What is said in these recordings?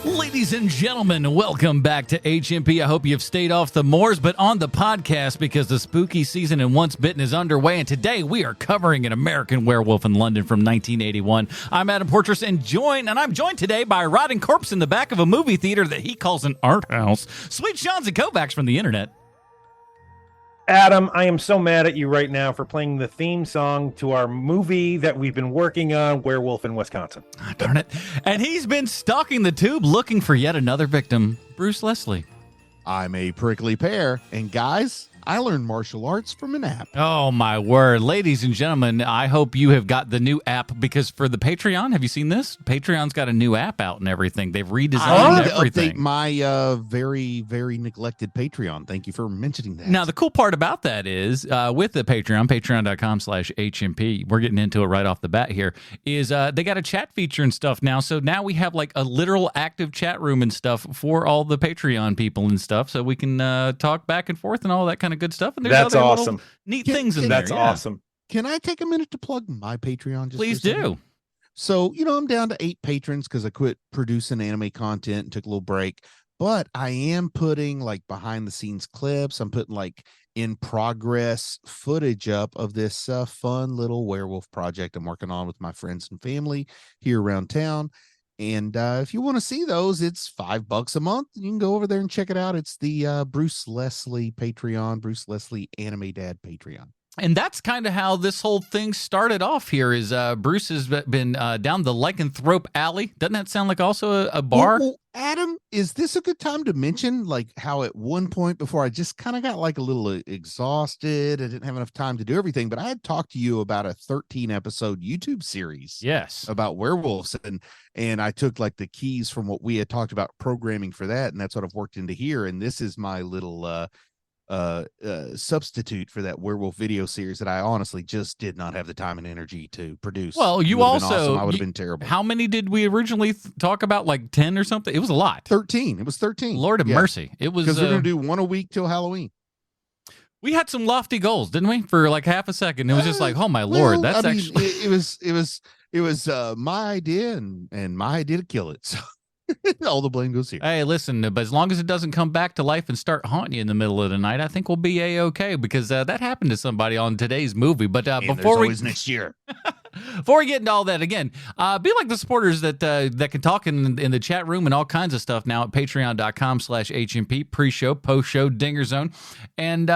Ladies and gentlemen, welcome back to HMP. I hope you've stayed off the moors, but on the podcast because the spooky season in Once Bitten is underway, and today we are covering An American Werewolf in London from 1981. I'm Adam Portress, and I'm joined today by a rotting corpse in the back of a movie theater that he calls an art house, Sweet Sean's and Kovacs from the internet. Adam, I am so mad at you right now for playing the theme song to our movie that we've been working on, Werewolf in Wisconsin. Ah, darn it. And he's been stalking the tube looking for yet another victim, Bruce Leslie. I'm a prickly pear, and guys, I learned martial arts from an app. Oh, my word. Ladies and gentlemen, I hope you have got the new app because for the Patreon, have you seen this? Patreon's got a new app out and everything. They've redesigned everything. Update my very, very neglected Patreon. Thank you for mentioning that. Now, the cool part about that is with the Patreon, patreon.com/HMP, we're getting into it right off the bat here, is they got a chat feature and stuff now. So now we have like a literal active chat room and stuff for all the Patreon people and stuff. So we can talk back and forth and all that kind of good stuff. And there's That's other awesome. Neat things in there. That's awesome. Can I take a minute to plug my Patreon? Please do. So, I'm down to 8 patrons because I quit producing anime content and took a little break. But I am putting like behind the scenes clips. I'm putting like in progress footage up of this fun little werewolf project I'm working on with my friends and family here around town. And if you want to see those, it's $5 a month. You can go over there and check it out. It's the Bruce Leslie Patreon, Bruce Leslie Anime Dad Patreon. And that's kind of how this whole thing started off here is Bruce has been down the Lycanthrope Alley. Doesn't that sound like also a bar? Well, Adam, is this a good time to mention like how at one point before I just kind of got like a little exhausted. I didn't have enough time to do everything, but I had talked to you about a 13 episode YouTube series. Yes. About werewolves. And I took like the keys from what we had talked about programming for that. And that's what I've worked into here. And this is my little substitute for that werewolf video series that I honestly just did not have the time and energy to produce. Well, you also awesome. I would have been terrible. How many did we originally talk about? Like 10 or something? It was a lot. 13. It was 13. Lord of mercy. It was because we're gonna do one a week till Halloween. We had some lofty goals, didn't we? For like half a second. It was just like, oh my Lord, that's actually it was my idea and my idea to kill it. So all the blame goes here. Hey, listen, but as long as it doesn't come back to life and start haunting you in the middle of the night, I think we'll be A-okay because that happened to somebody on today's movie. But before we next year. Before we get into all that, again, be like the supporters that can talk in the chat room and all kinds of stuff now at patreon.com/HMP, pre-show, post-show, dinger zone. And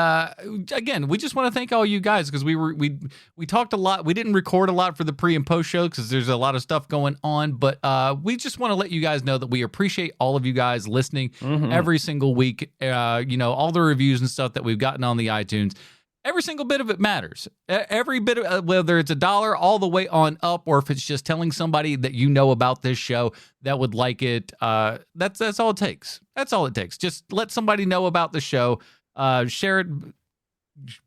again, we just want to thank all you guys because we talked a lot. We didn't record a lot for the pre and post show because there's a lot of stuff going on. But we just want to let you guys know that we appreciate all of you guys listening every single week. All the reviews and stuff that we've gotten on the iTunes. Every single bit of it matters. Every bit of whether it's $1 all the way on up, or if it's just telling somebody that you know about this show that would like it. That's all it takes. That's all it takes. Just let somebody know about the show. Share it.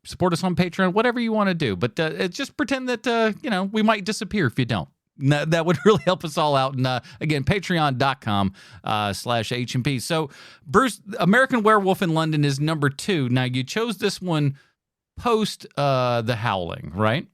Support us on Patreon. Whatever you want to do. But just pretend that we might disappear if you don't. That would really help us all out. And again, patreon.com/HMP. So, Bruce, American Werewolf in London is number 2. Now, you chose this one post The Howling, right?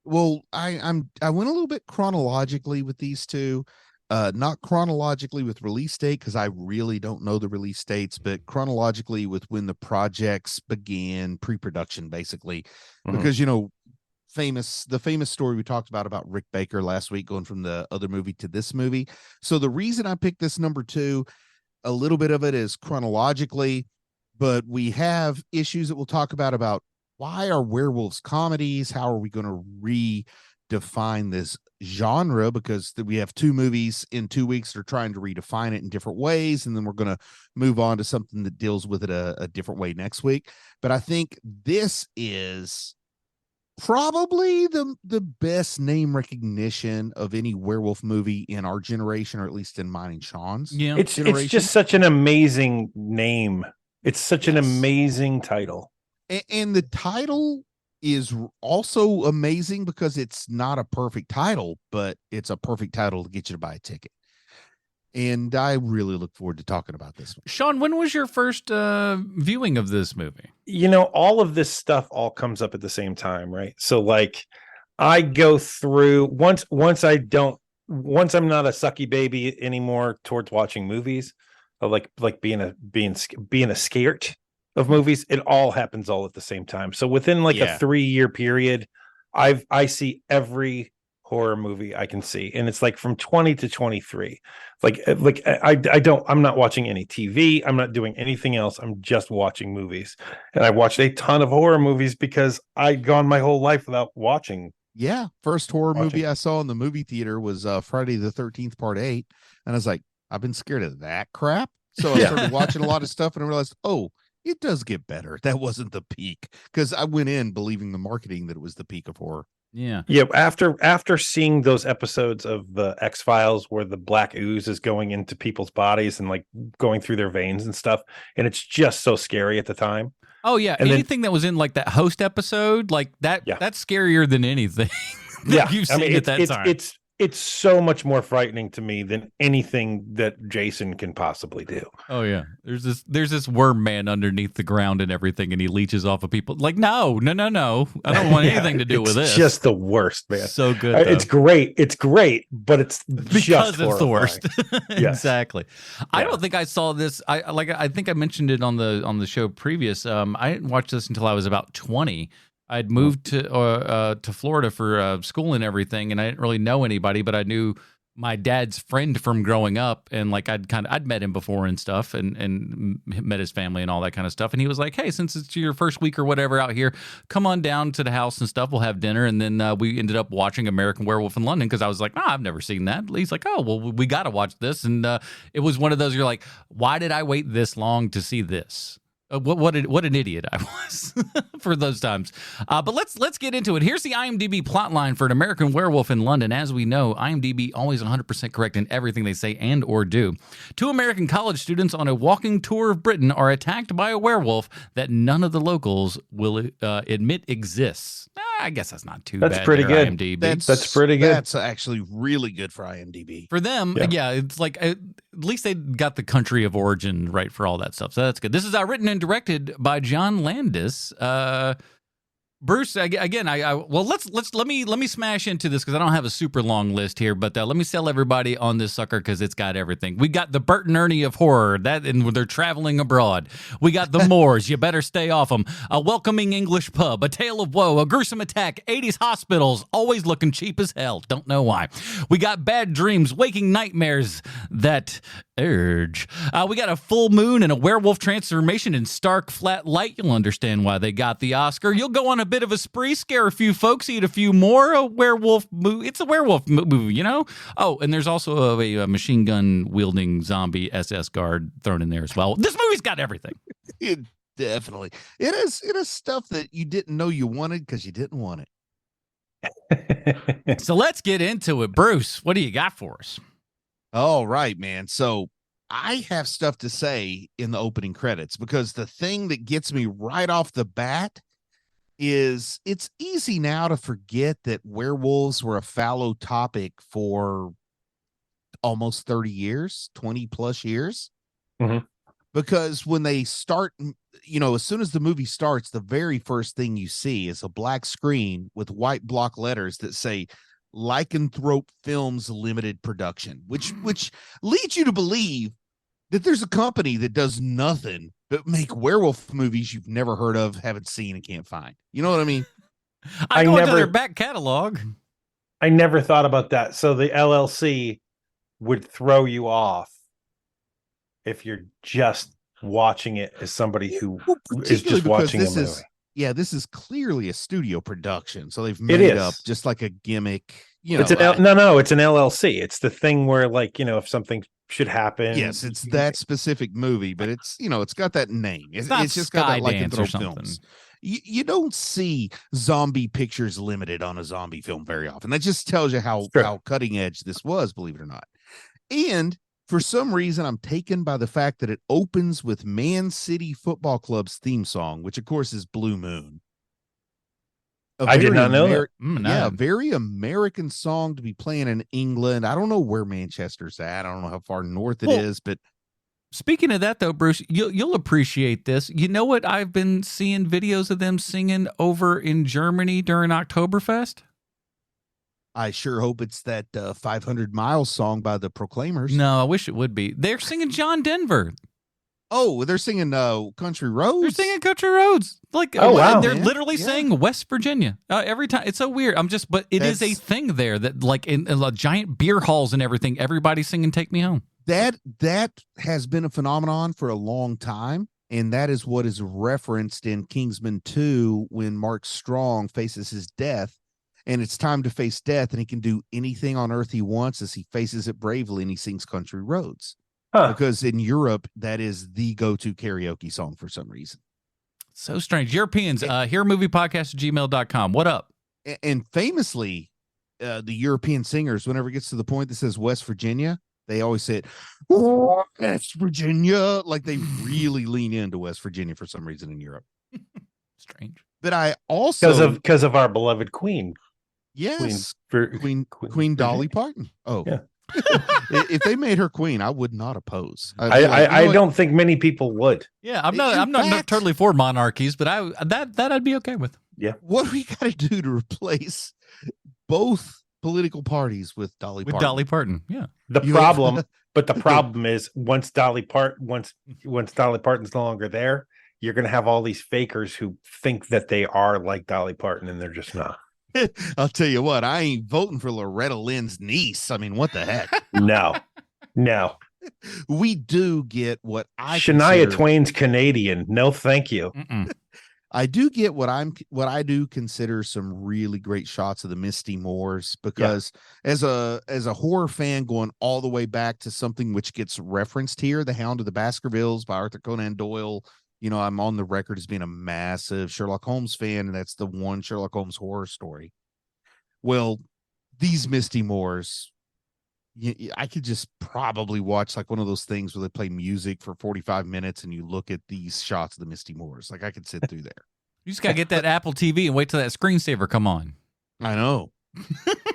Well, I went a little bit chronologically with these two, not chronologically with release date because I really don't know the release dates, but chronologically with when the projects began, pre-production basically, because the famous story we talked about Rick Baker last week going from the other movie to this movie. So the reason I picked this number 2, a little bit of it is chronologically, but we have issues that we'll talk about why are werewolves comedies? How are we going to redefine this genre? Because we have 2 movies in 2 weeks that are trying to redefine it in different ways. And then we're going to move on to something that deals with it a different way next week. But I think this is probably the best name recognition of any werewolf movie in our generation, or at least in mine and Sean's. Yeah, it's just such an amazing name. It's such an amazing title. And the title is also amazing because it's not a perfect title, but it's a perfect title to get you to buy a ticket. And I really look forward to talking about this one. Sean, when was your first viewing of this movie? All of this stuff all comes up at the same time, right? So like I go through once I'm not a sucky baby anymore towards watching movies, like being a scared of movies. It all happens all at the same time. So within like a 3-year period, I see every horror movie I can see, and it's like from 20 to 23. I'm not watching any TV. I'm not doing anything else. I'm just watching movies, and I watched a ton of horror movies because I'd gone my whole life without watching. Yeah, first horror movie I saw in the movie theater was Friday the 13th Part 8, and I was like, I've been scared of that crap. So I started watching a lot of stuff, and I realized, oh, it does get better. That wasn't the peak, because I went in believing the marketing that it was the peak of horror. Yeah. After seeing those episodes of the X-Files where the black ooze is going into people's bodies and like going through their veins and stuff, and it's just so scary at the time. Oh yeah, and anything that was in like that host episode, like that, that's scarier than anything. You've seen at that time. It's so much more frightening to me than anything that Jason can possibly do. Oh yeah, there's this worm man underneath the ground and everything, and he leeches off of people. Like no, I don't want anything to do with this. It's just the worst, man. So good. It's great, but it's because it's the worst. Yes. Exactly. Yeah. I don't think I saw this. I think I mentioned it on the show previous. I didn't watch this until I was about 20. I'd moved to Florida for school and everything, and I didn't really know anybody, but I knew my dad's friend from growing up, and like I'd met him before and stuff, and met his family and all that kind of stuff. And he was like, "Hey, since it's your first week or whatever out here, come on down to the house and stuff. We'll have dinner." And then we ended up watching American Werewolf in London because I was like, "I've never seen that." He's like, "Oh, well, we got to watch this." And it was one of those you're like, "Why did I wait this long to see this?" What an idiot I was for those times. But let's get into it. Here's the IMDb plotline for An American Werewolf in London. As we know, IMDb always 100% correct in everything they say and or do. 2 American college students on a walking tour of Britain are attacked by a werewolf that none of the locals will admit exists. I guess that's not too bad. That's pretty good. IMDb. That's pretty good. That's actually really good for IMDb. For them, yeah it's like at least they got the country of origin right for all that stuff. So that's good. This is written and directed by John Landis. Bruce, again, let me smash into this because I don't have a super long list here, but let me sell everybody on this sucker because it's got everything. We got the Bert and Ernie of horror, and they're traveling abroad. We got the Moors, you better stay off them. A welcoming English pub, a tale of woe, a gruesome attack, 80s hospitals, always looking cheap as hell. Don't know why. We got bad dreams, waking nightmares that urge. We got a full moon and a werewolf transformation in stark flat light. You'll understand why they got the Oscar. You'll go on a bit of a spree, scare a few folks, eat a few more. A werewolf movie. It's a werewolf movie, you know? Oh, and there's also a machine gun wielding zombie SS guard thrown in there as well. This movie's got everything. It definitely. It is stuff that you didn't know you wanted because you didn't want it. So let's get into it. Bruce, what do you got for us? All right, man. So I have stuff to say in the opening credits because the thing that gets me right off the bat is it's easy now to forget that werewolves were a fallow topic for almost 30 years, 20 plus years. Mm-hmm. Because when they start, as soon as the movie starts, the very first thing you see is a black screen with white block letters that say Lycanthrope Films Limited Production, which leads you to believe that there's a company that does nothing but make werewolf movies you've never heard of, haven't seen, and can't find. You know what I mean? I go into their back catalog. I never thought about that. So the LLC would throw you off if you're just watching it as somebody who is just watching a movie. This is clearly a studio production. So they've made it up just like a gimmick. It's an LLC. It's the thing where, like, if something should happen. Yes, it's that specific movie, but it's it's got that name. It's just got that Lycanthrope Films. You don't see Zombie Pictures Limited on a zombie film very often. That just tells you how cutting edge this was, believe it or not. And for some reason, I'm taken by the fact that it opens with Man City Football Club's theme song, which of course is Blue Moon. I did not know that. Yeah, a very American song to be playing in England. I don't know where Manchester's at. I don't know how far north it is, but speaking of that, though, Bruce, you'll appreciate this. You know what? I've been seeing videos of them singing over in Germany during Oktoberfest. I sure hope it's that 500 Miles song by the Proclaimers. No, I wish it would be. They're singing John Denver. Oh, they're singing Country Roads? They're singing Country Roads. Like, oh, wow. They're literally saying West Virginia every time. It's so weird. But it is a thing there that, like, in giant beer halls and everything, everybody's singing Take Me Home. That has been a phenomenon for a long time, and that is what is referenced in Kingsman 2 when Mark Strong faces his death, and it's time to face death, and he can do anything on earth he wants as he faces it bravely, and he sings Country Roads. Because in Europe, that is the go-to karaoke song for some reason. So strange. Europeans, hearmoviepodcast@gmail.com. What up? And famously, the European singers, whenever it gets to the point that says West Virginia, they always say it, West Virginia. Like they really lean into West Virginia for some reason in Europe. Strange. But I also... Because of our beloved Queen. Yes. Queen Dolly Parton. Oh, yeah. If they made her queen, I would not oppose. I don't think many people would. Yeah, I'm not totally for monarchies, but I'd be okay with. Yeah. What do we got to do to replace both political parties with Dolly Parton? With Dolly Parton, yeah. The problem is once Dolly Parton's no longer there, you're going to have all these fakers who think that they are like Dolly Parton, and they're just not. I'll tell you what, I ain't voting for Loretta Lynn's niece. I mean, what the heck? No. We do get what Shania Twain's Canadian. No, thank you. I do get what I do consider some really great shots of the Misty Moors, because as a horror fan going all the way back to something which gets referenced here, The Hound of the Baskervilles by Arthur Conan Doyle. You know, I'm on the record as being a massive Sherlock Holmes fan, and that's the one Sherlock Holmes horror story. Well, these Misty Moors, I could just probably watch like one of those things where they play music for 45 minutes and you look at these shots of the Misty Moors. Like I could sit through there. You just got to get that Apple TV and wait till that screensaver come on. I know.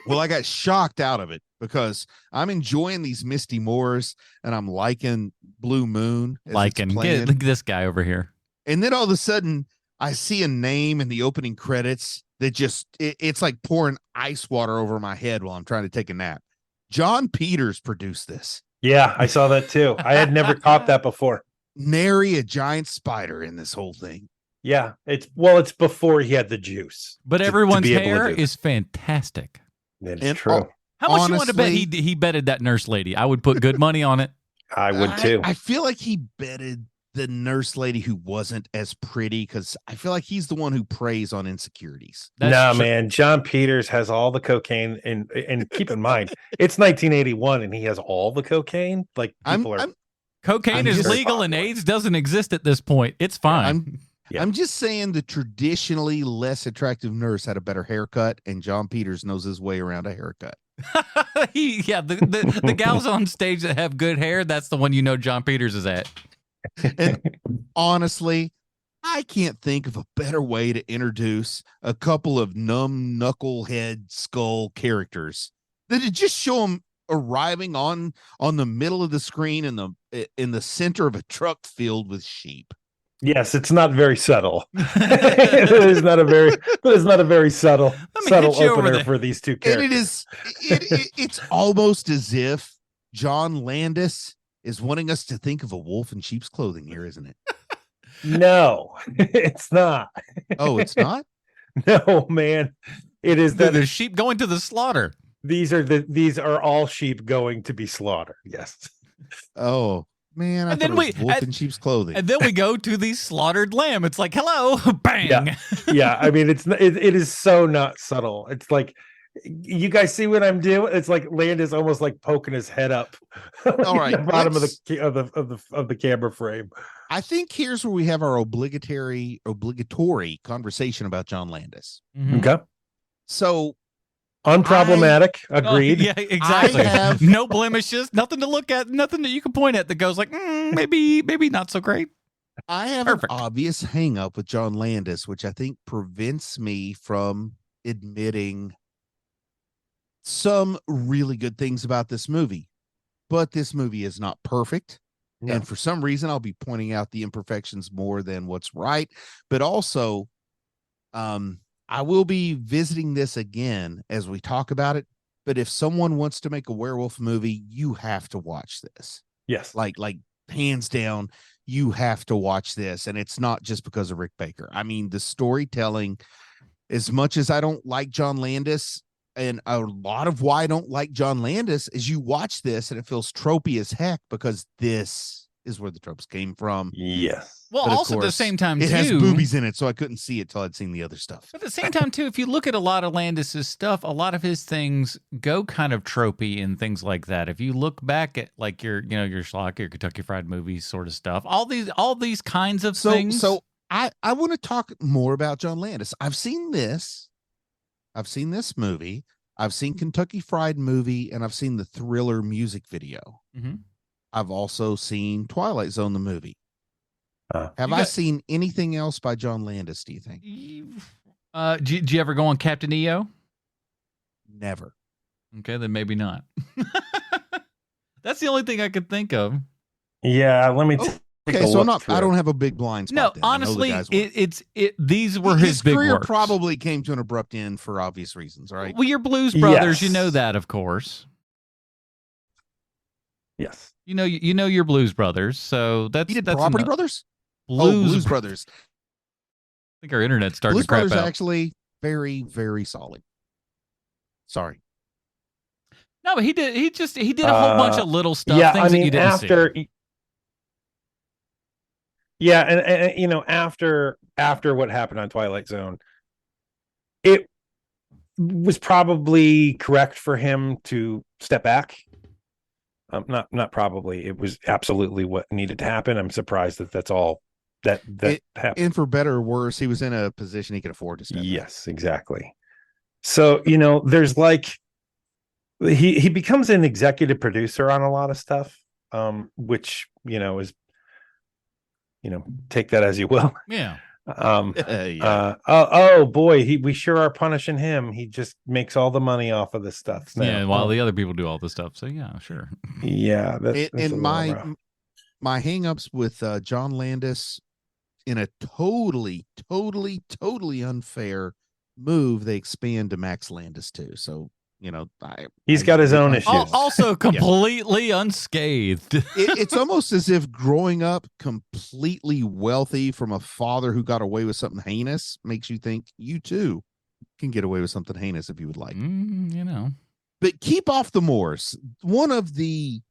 Well, I got shocked out of it because I'm enjoying these Misty Moors and I'm liking Blue Moon. Look at this guy over here. And then all of a sudden I see a name in the opening credits that just, it's like pouring ice water over my head while I'm trying to take a nap. John Peters produced this. Yeah, I saw that too. I had never caught that before. Nary a giant spider in this whole thing. Yeah, it's before he had the juice. But everyone's hair is fantastic. That's true. How much you want to bet he betted that nurse lady? I would put good money on it. I would too. I feel like he betted the nurse lady who wasn't as pretty, because I feel like he's the one who preys on insecurities. Man, John Peters has all the cocaine, and keep in mind it's 1981 and he has all the cocaine. Like cocaine is legal and AIDS doesn't exist at this point. It's fine. I'm just saying the traditionally less attractive nurse had a better haircut, and John Peters knows his way around a haircut. The gals on stage that have good hair, that's the one you know John Peters is at. And honestly, I can't think of a better way to introduce a couple of numb knucklehead skull characters than to just show them arriving on the middle of the screen in the center of a truck filled with sheep. Yes, it's not very subtle. It is not a very subtle opener for these two characters. And it's almost as if John Landis is wanting us to think of a wolf in sheep's clothing here, isn't it? No, it's not. Oh, it's not? No, man. It is the sheep going to the slaughter. These are all sheep going to be slaughtered. Yes. Oh. Man, and then wolf in sheep's clothing. And then we go to the slaughtered lamb. It's like, hello, bang. Yeah. I mean, it is so not subtle. It's like, you guys see what I'm doing? It's like Landis almost like poking his head up. All right, the bottom of the camera frame. I think here's where we have our obligatory conversation about John Landis. Mm-hmm. Okay. So. Unproblematic. Agreed. Yeah, exactly. No blemishes, nothing to look at, nothing that you can point at that goes like, maybe not so great. I have Perfect. an obvious hang up with John Landis, which I think prevents me from admitting some really good things about this movie. But this movie is not perfect. No. And for some reason, I'll be pointing out the imperfections more than what's right. But also, I will be visiting this again as we talk about it. But if someone wants to make a werewolf movie, you have to watch this. Yes. Like hands down, you have to watch this. And it's not just because of Rick Baker. I mean, the storytelling, as much as I don't like John Landis, and a lot of why I don't like John Landis is you watch this and it feels tropey as heck because this is where the tropes came from. Yes. Well, But of also at the course, same time, it too, has boobies in it, so I couldn't see it till I'd seen the other stuff. But at the same time, too, if you look at a lot of Landis's stuff, a lot of his things go kind of tropey and things like that. If you look back at like your Schlock, your Kentucky Fried Movies sort of stuff, all these kinds of things. So I want to talk more about John Landis. I've seen this movie. I've seen Kentucky Fried Movie, and I've seen the Thriller music video. Mhm. I've also seen Twilight Zone, the movie. Have You I got- seen anything else by John Landis, do you think? Did you ever go on Captain EO? Never. Okay, then maybe not. That's the only thing I could think of. Yeah. Let me. Okay, so I don't have a big blind spot. No, then. I know the honestly, guy's work. these were his big career works. probably came to an abrupt end for obvious reasons, right? Well, your Blues Brothers, Yes. you know that, of course. Yes. You know your Blues Brothers, so that's He did that's Property enough. Brothers? Blues Brothers. I think our internet's starting Blues to crap Brothers out. actually very, very solid. Sorry. No, but he did a whole bunch of little stuff. Yeah. Things I mean, that you didn't after. see. Yeah, and after what happened on Twilight Zone, it was probably correct for him to step back. Not probably. It was absolutely what needed to happen. I'm surprised that's all that happened. And for better or worse, he was in a position he could afford to step back. Yes, exactly. So there's like he becomes an executive producer on a lot of stuff, which is. Take that as you will. Yeah. Oh boy, we sure are punishing him. He just makes all the money off of this stuff. Yeah, while the other people do all this stuff. So yeah, sure. Yeah, that's and my hangups with John Landis in a totally unfair move, they expand to Max Landis too. So he's got his own issues. Also completely unscathed. It's almost as if growing up completely wealthy from a father who got away with something heinous makes you think you too can get away with something heinous if you would like. But keep off the moors. One of the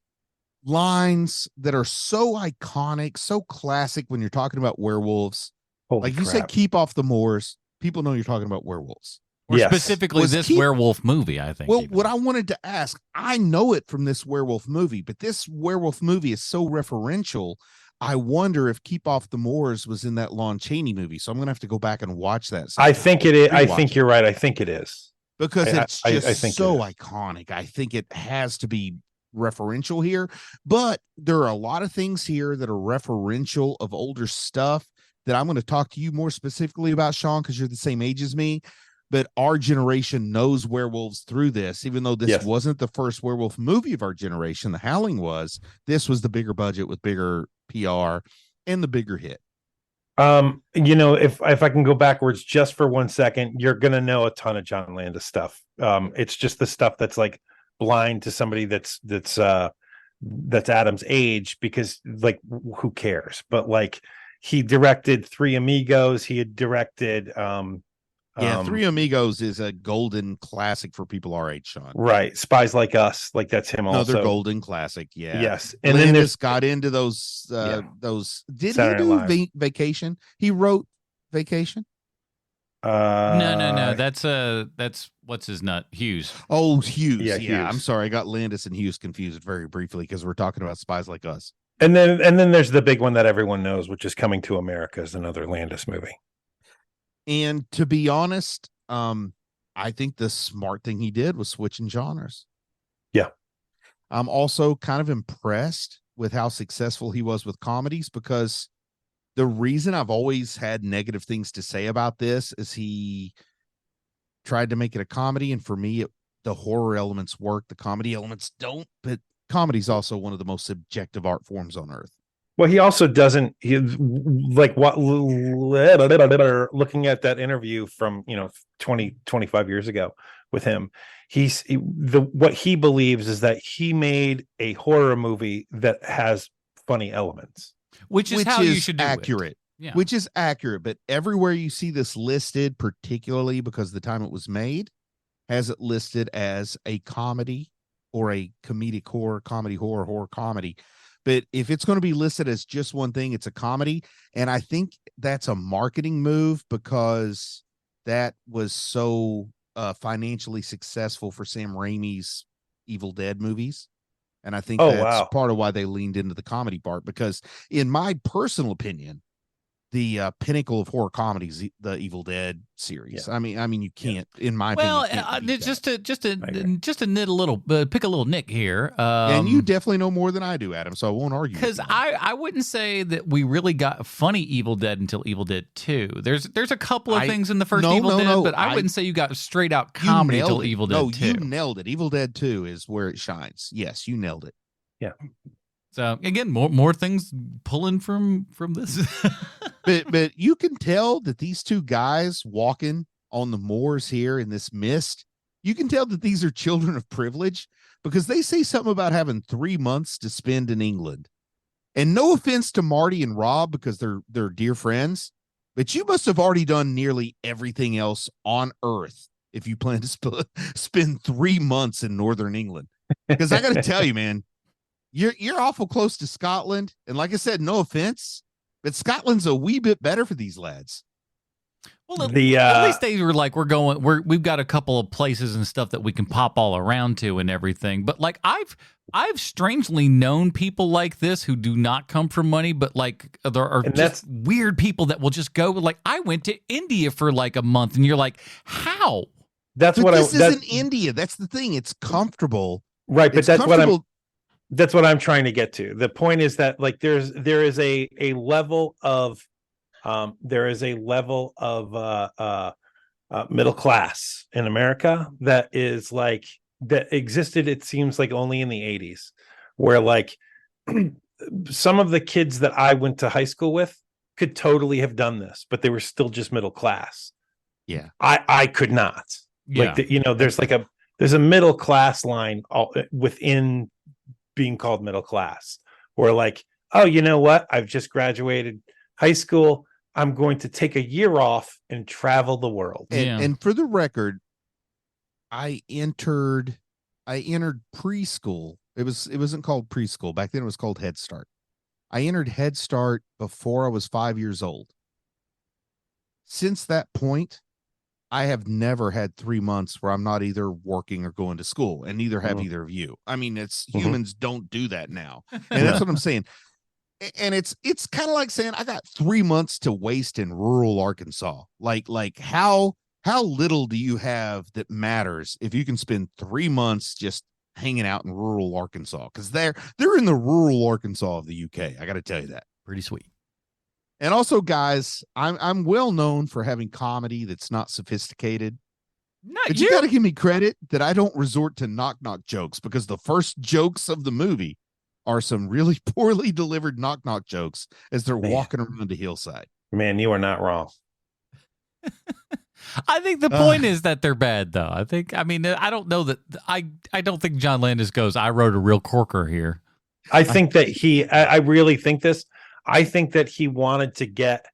lines that are so iconic, so classic when you're talking about werewolves. Holy you say keep off the moors, people know you're talking about werewolves. Or specifically this werewolf movie, I think. Well, what I wanted to ask, I know it from this werewolf movie, but this werewolf movie is so referential. I wonder if Keep Off the Moors was in that Lon Chaney movie. So I'm going to have to go back and watch that. I think it is. I think you're right. I think it is. Because it's just I think so iconic. I think it has to be referential here. But there are a lot of things here that are referential of older stuff that I'm going to talk to you more specifically about, Sean, because you're the same age as me. But our generation knows werewolves through this, even though this wasn't the first werewolf movie of our generation. The Howling was. This was the bigger budget with bigger PR and the bigger hit. If I can go backwards just for 1 second, you're gonna know a ton of John Landis stuff. It's just the stuff that's like blind to somebody that's Adam's age, because like who cares? But like he directed Three Amigos. He had directed Three Amigos is a golden classic for people our age, Sean. Right. Spies Like Us, like that's him also. Another golden classic, yeah. Yes. And then Landis got into those did Saturday he do Vacation? He wrote Vacation? No. That's what's his nut? Hughes. Oh, Hughes. Yeah, Yeah, Hughes. I'm sorry. I got Landis and Hughes confused very briefly because we're talking about Spies Like Us. And then there's the big one that everyone knows, which is Coming to America, is another Landis movie. And to be honest, I think the smart thing he did was switching genres. Yeah. I'm also kind of impressed with how successful he was with comedies, because The reason I've always had negative things to say about this is he tried to make it a comedy, and for me, the horror elements work, the comedy elements don't. But comedy is also one of the most subjective art forms on earth. Well, he also doesn't. He like what looking at that interview from 25 years ago with him. What he believes is that he made a horror movie that has funny elements, which is how you should do accurate. It. Yeah. Which is accurate, but everywhere you see this listed, particularly because the time it was made, has it listed as a comedy or a comedic horror, horror comedy. But if it's going to be listed as just one thing, it's a comedy. And I think that's a marketing move because that was so financially successful for Sam Raimi's Evil Dead movies. And I think that's part of why they leaned into the comedy part, because in my personal opinion, the pinnacle of horror comedies, the Evil Dead series. Yeah. I mean, you can't, in my opinion. Just to knit a little, pick a little nick here. And you definitely know more than I do, Adam. So I won't argue. Because I wouldn't say that we really got funny Evil Dead until Evil Dead 2. There's a couple of things in the first Evil Dead, but I wouldn't say you got straight out comedy until Evil Dead 2. You nailed it. Evil Dead 2 is where it shines. Yes, you nailed it. Yeah. So again, more things pulling from this. but you can tell that these two guys walking on the moors here in this mist, you can tell that these are children of privilege, because they say something about having 3 months to spend in England. And no offense to Marty and Rob, because they're dear friends, but you must have already done nearly everything else on Earth if you plan to spend 3 months in Northern England. Because I got to tell you, man, you're awful close to Scotland. And like I said, no offense, but Scotland's a wee bit better for these lads. Well, at least they were like, we've got a couple of places and stuff that we can pop all around to and everything. But like I've strangely known people like this who do not come from money, but like there are just weird people that will just go. Like I went to India for like a month, and you're like, how? This isn't India. That's the thing. It's comfortable, right? But that's what I'm trying to get to. The point is that like there is a level of middle class in America that is like that existed, it seems like, only in the 80s, where like some of the kids that I went to high school with could totally have done this, but they were still just middle class. Yeah. I could not. Yeah. Like there's a middle class line within being called middle class, or like, oh, you know what? I've just graduated high school. I'm going to take a year off and travel the world. And for the record, I entered preschool. It wasn't called preschool. Back then it was called Head Start. I entered Head Start before I was 5 years old. Since that point, I have never had 3 months where I'm not either working or going to school, and neither have either of you. I mean, humans don't do that now. And that's what I'm saying. And it's kind of like saying I got 3 months to waste in rural Arkansas. Like how little do you have that matters if you can spend 3 months just hanging out in rural Arkansas? Because they're in the rural Arkansas of the UK. I got to tell you that. Pretty sweet. And also, guys, I'm well known for having comedy that's not sophisticated. But you got to give me credit that I don't resort to knock jokes, because the first jokes of the movie are some really poorly delivered knock jokes as they're walking around the hillside. Man, you are not wrong. I think the point is that they're bad, though. I don't know that I don't think John Landis goes, I wrote a real corker here. I think that I really think this. I think that he wanted to get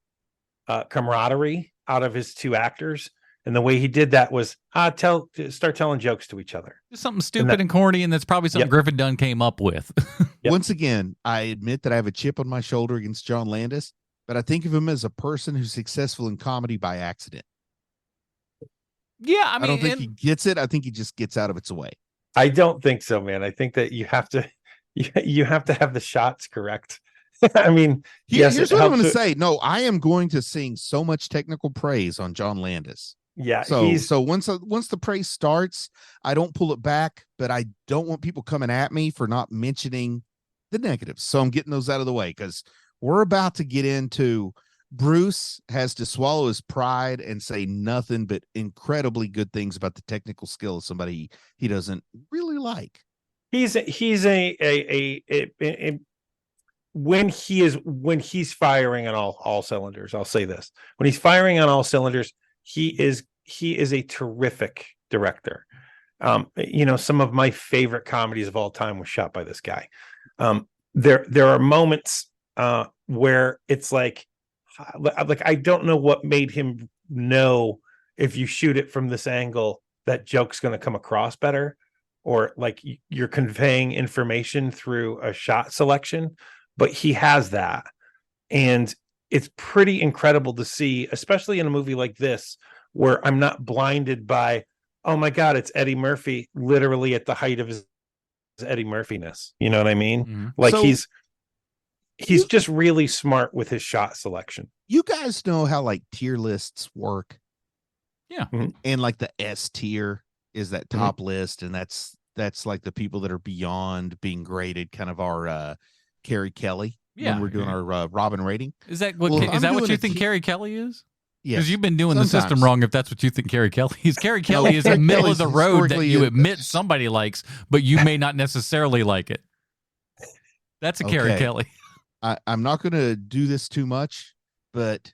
camaraderie out of his two actors. And the way he did that was start telling jokes to each other. Just something stupid and corny, and that's probably something Griffin Dunn came up with. Once again, I admit that I have a chip on my shoulder against John Landis, but I think of him as a person who's successful in comedy by accident. Yeah, I don't think he gets it. I think he just gets out of its way. I don't think so, man. I think that you have to have the shots correct. I mean, here's what I'm going to say. No, I am going to sing so much technical praise on John Landis. Yeah. So once the praise starts, I don't pull it back, but I don't want people coming at me for not mentioning the negatives. So I'm getting those out of the way, because we're about to get into Bruce has to swallow his pride and say nothing but incredibly good things about the technical skill of somebody he doesn't really like. He's when he's firing on all cylinders, I'll say this. When he's firing on all cylinders, he is a terrific director. Some of my favorite comedies of all time was shot by this guy. There are moments where it's like I don't know what made him know if you shoot it from this angle, that joke's going to come across better, or like you're conveying information through a shot selection, but he has that. And it's pretty incredible to see, especially in a movie like this, where I'm not blinded by, oh my God, it's Eddie Murphy, literally at the height of his Eddie Murphy-ness. You know what I mean? Mm-hmm. Like he's just really smart with his shot selection. You guys know how like tier lists work? Yeah. Mm-hmm. And like the S tier is that top list, and that's like the people that are beyond being graded, kind of our Carrie Kelly. Yeah. When we're doing our Robin rating. Is that what you think Carrie Kelly is? Yes. Because you've been doing the system wrong if that's what you think Carrie Kelly is. Carrie Kelly is the middle of the road that you admit somebody likes, but you may not necessarily like it. That's a Carrie Kelly. I'm not going to do this too much, but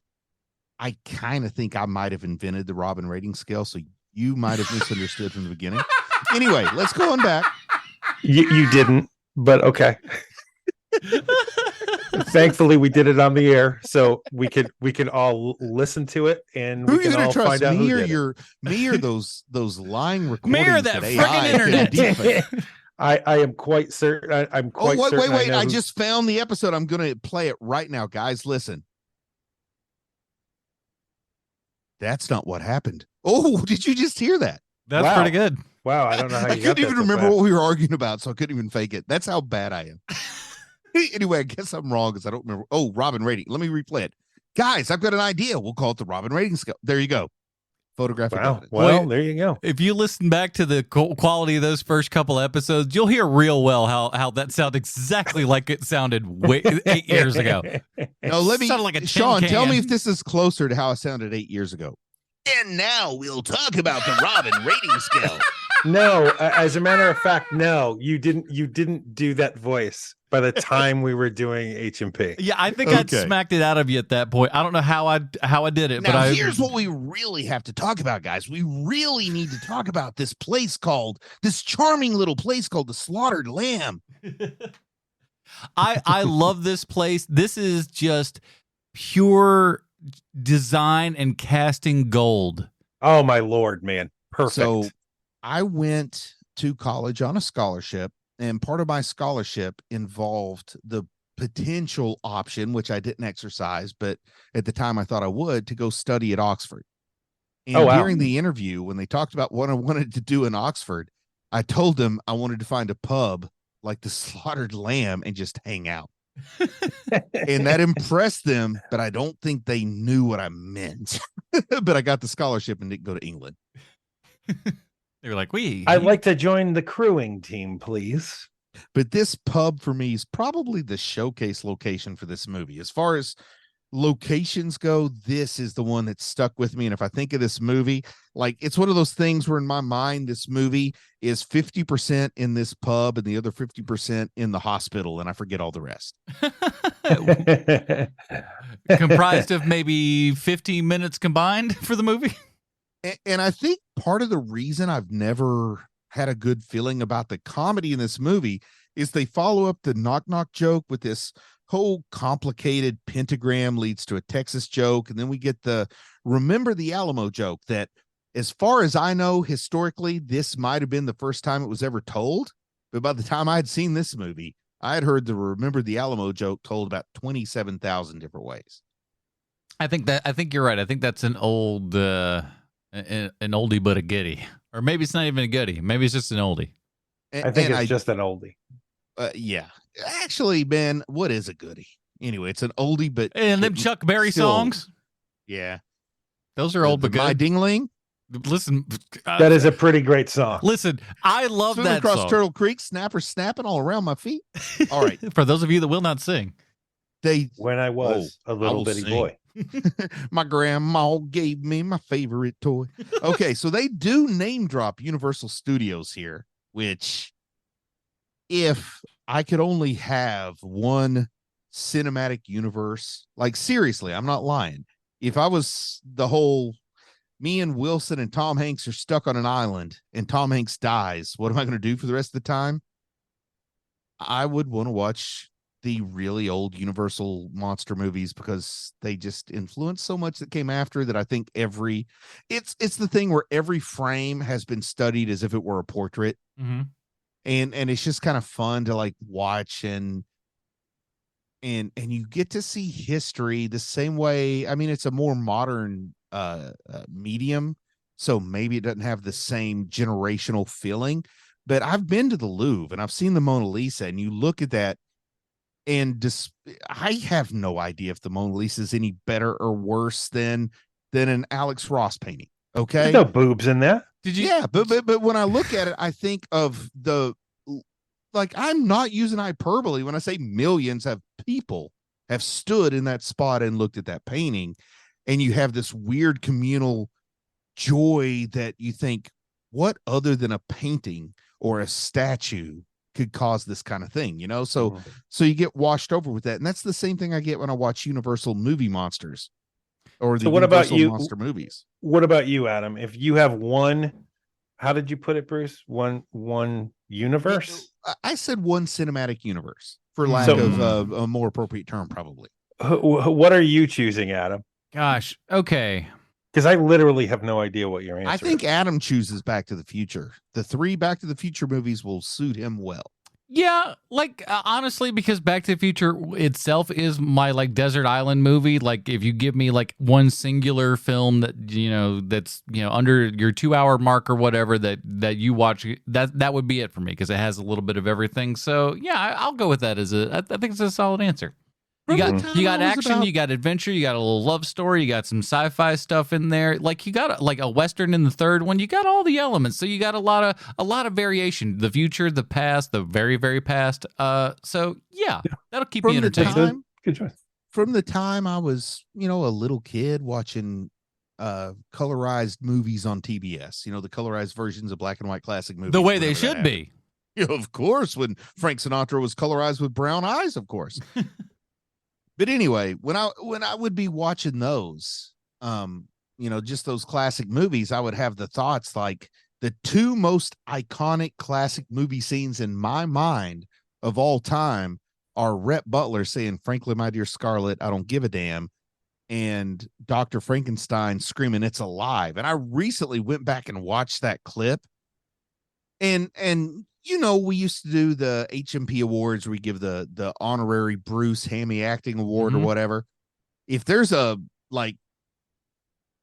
I kind of think I might have invented the Robin rating scale, so you might have misunderstood from the beginning. Anyway, let's go on back. You didn't, but okay. Thankfully, we did it on the air, so we can all listen to it, and who we can all find out who did it. Me or those lying recordings. Me or that freaking internet. I am quite certain. I'm quite certain. Wait! I just found the episode. I'm going to play it right now, guys. Listen. That's not what happened. Oh, did you just hear that? That's pretty good. Wow, I don't know how you I couldn't even remember what we were arguing about, so I couldn't even fake it. That's how bad I am. Anyway, I guess I'm wrong because I don't remember. Oh, Robin rating. Let me replay it. Guys, I've got an idea. We'll call it the Robin rating scale. There you go. Photographic evidence. Well, there you go. If you listen back to the quality of those first couple episodes, you'll hear real well how that sounded exactly like it sounded 8 years ago. No, let me, like a Sean, tell me if this is closer to how I sounded 8 years ago. And now we'll talk about the Robin rating scale. No, as a matter of fact, no, you didn't do that voice by the time we were doing H&P. Yeah, I think I'd smacked it out of you at that point. I don't know how I did it, now, here's what we really have to talk about, guys. We really need to talk about this charming little place called the Slaughtered Lamb. I love this place. This is just pure design and casting gold. Oh my Lord, man. Perfect. So I went to college on a scholarship, and part of my scholarship involved the potential option, which I didn't exercise, but at the time I thought I would, to go study at Oxford. And during the interview, when they talked about what I wanted to do in Oxford, I told them I wanted to find a pub like the Slaughtered Lamb and just hang out. And that impressed them, but I don't think they knew what I meant. But I got the scholarship and didn't go to England. They were like, I'd like to join the crewing team, please. But this pub for me is probably the showcase location for this movie. As far as locations go, this is the one that stuck with me. And if I think of this movie, like it's one of those things where in my mind, this movie is 50% in this pub and the other 50% in the hospital. And I forget all the rest. Comprised of maybe 15 minutes combined for the movie. And I think part of the reason I've never had a good feeling about the comedy in this movie is they follow up the knock knock joke with this whole complicated pentagram leads to a Texas joke. And then we get the remember the Alamo joke that, as far as I know, historically, this might have been the first time it was ever told. But by the time I had seen this movie, I had heard the remember the Alamo joke told about 27,000 different ways. I think you're right. I think that's an old, an oldie but a goodie, or maybe it's not even a goodie. Maybe it's just an oldie. I think it's just an oldie. Yeah, actually, man, what is a goodie? Anyway, it's an oldie, but and them Chuck Berry songs. Yeah, those are old but good. My Dingling. Listen, that is a pretty great song. Listen, I love Swimming that across song. Turtle Creek, snapper snapping all around my feet. All right, for those of you that will not sing. When I was a little bitty boy. My grandma gave me my favorite toy. Okay, so they do name drop Universal Studios here, which if I could only have one cinematic universe, like seriously, I'm not lying. If I was the whole me and Wilson and Tom Hanks are stuck on an island and Tom Hanks dies, what am I going to do for the rest of the time? I would want to watch the really old Universal monster movies because they just influenced so much that came after that. I think it's the thing where every frame has been studied as if it were a portrait. Mm-hmm. And it's just kind of fun to like watch and you get to see history the same way. I mean, it's a more modern medium, so maybe it doesn't have the same generational feeling, but I've been to the Louvre and I've seen the Mona Lisa, and you look at that and I have no idea if the Mona Lisa is any better or worse than an Alex Ross painting. Okay. There's no boobs in that. Did you? Yeah, but when I look at it, I think of I'm not using hyperbole when I say millions of people have stood in that spot and looked at that painting, and you have this weird communal joy that you think, what other than a painting or a statue could cause this kind of thing, so you get washed over with that. And that's the same thing I get when I watch Universal movie monsters or the Universal monster movies. What about you, Adam? If you have one, how did you put it, Bruce? One universe? I said one cinematic universe for lack of a more appropriate term, probably. What are you choosing, Adam? Gosh. Okay. Because I literally have no idea what your answer is. I think Adam chooses Back to the Future. The 3 Back to the Future movies will suit him well. Yeah, honestly, because Back to the Future itself is my desert island movie. Like, if you give me one singular film that that's under your 2-hour mark or whatever that you watch, that would be it for me, because it has a little bit of everything. So yeah, I'll go with that I think it's a solid answer. You got action, you got adventure, you got a little love story, you got some sci-fi stuff in there. You got a Western in the third one. You got all the elements, so you got a lot of variation. The future, the past, the very, very past. So yeah, that'll keep you entertained. Good choice. From the time I was, a little kid watching colorized movies on TBS, the colorized versions of black and white classic movies. The way they should be. Of course, when Frank Sinatra was colorized with brown eyes, of course. But anyway, when I would be watching those, just those classic movies, I would have the thoughts like the 2 most iconic classic movie scenes in my mind of all time are Rhett Butler saying, "Frankly, my dear Scarlett, I don't give a damn," and Dr. Frankenstein screaming, "It's alive." And I recently went back and watched that clip, and we used to do the HMP awards where we give the honorary Bruce Hammy acting award or whatever. If there's a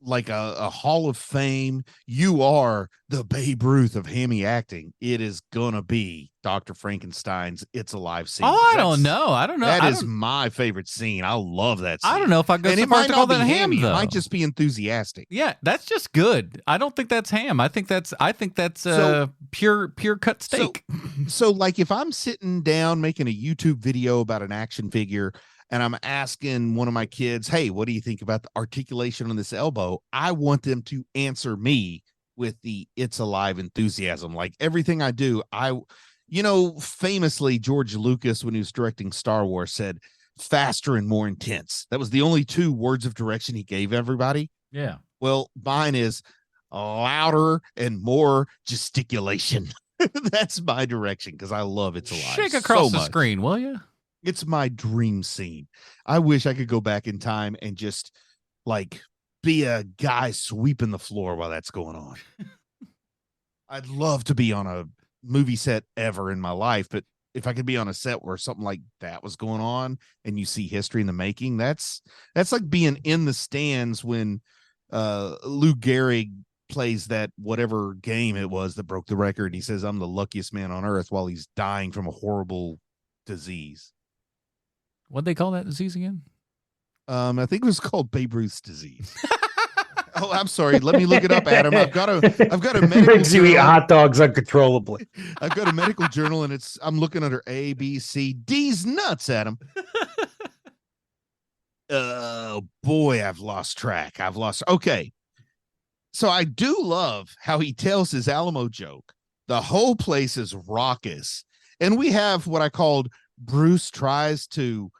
Hall of Fame, you are the Babe Ruth of hammy acting, it is gonna be Dr. Frankenstein's "It's Alive" scene. Oh, I don't know. That is my favorite scene. I love that scene. I don't know if I go so far to call that ham, though. It might just be enthusiastic. Yeah, that's just good. I don't think that's ham. I think that's pure cut steak. So if I'm sitting down making a YouTube video about an action figure and I'm asking one of my kids, "Hey, what do you think about the articulation on this elbow?" I want them to answer me with the "It's Alive" enthusiasm. Like everything I do, famously George Lucas, when he was directing Star Wars, said faster and more intense. That was the only 2 words of direction he gave everybody. Yeah. Well, mine is louder and more gesticulation. That's my direction because I love "It's Alive." Shake across the screen, will you? It's my dream scene. I wish I could go back in time and just be a guy sweeping the floor while that's going on. I'd love to be on a movie set ever in my life, but if I could be on a set where something like that was going on and you see history in the making, that's like being in the stands when Lou Gehrig plays that whatever game it was that broke the record. He says, "I'm the luckiest man on earth," while he's dying from a horrible disease. What'd they call that disease again? I think it was called Babe Ruth's disease. Oh, I'm sorry. Let me look it up, Adam. I've got a medical makes you eat hot dogs uncontrollably. I've got a medical journal, and I'm looking under A, B, C, D's nuts, Adam. Boy, I've lost track. Okay. So I do love how he tells his Alamo joke. The whole place is raucous. And we have what I called Bruce tries to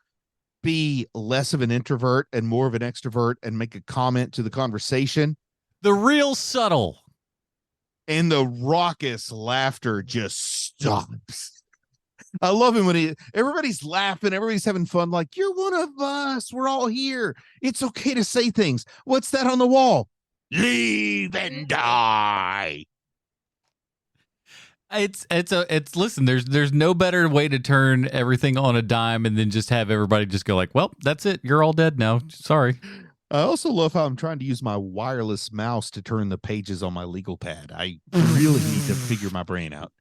be less of an introvert and more of an extrovert and make a comment to the conversation. The real subtle. And the raucous laughter just stops. I love him when everybody's laughing, everybody's having fun. Like, you're one of us. We're all here. It's okay to say things. What's that on the wall? Leave and die. Listen, there's no better way to turn everything on a dime and then just have everybody just go like, well, that's it. You're all dead now. Sorry. I also love how I'm trying to use my wireless mouse to turn the pages on my legal pad. I really need to figure my brain out.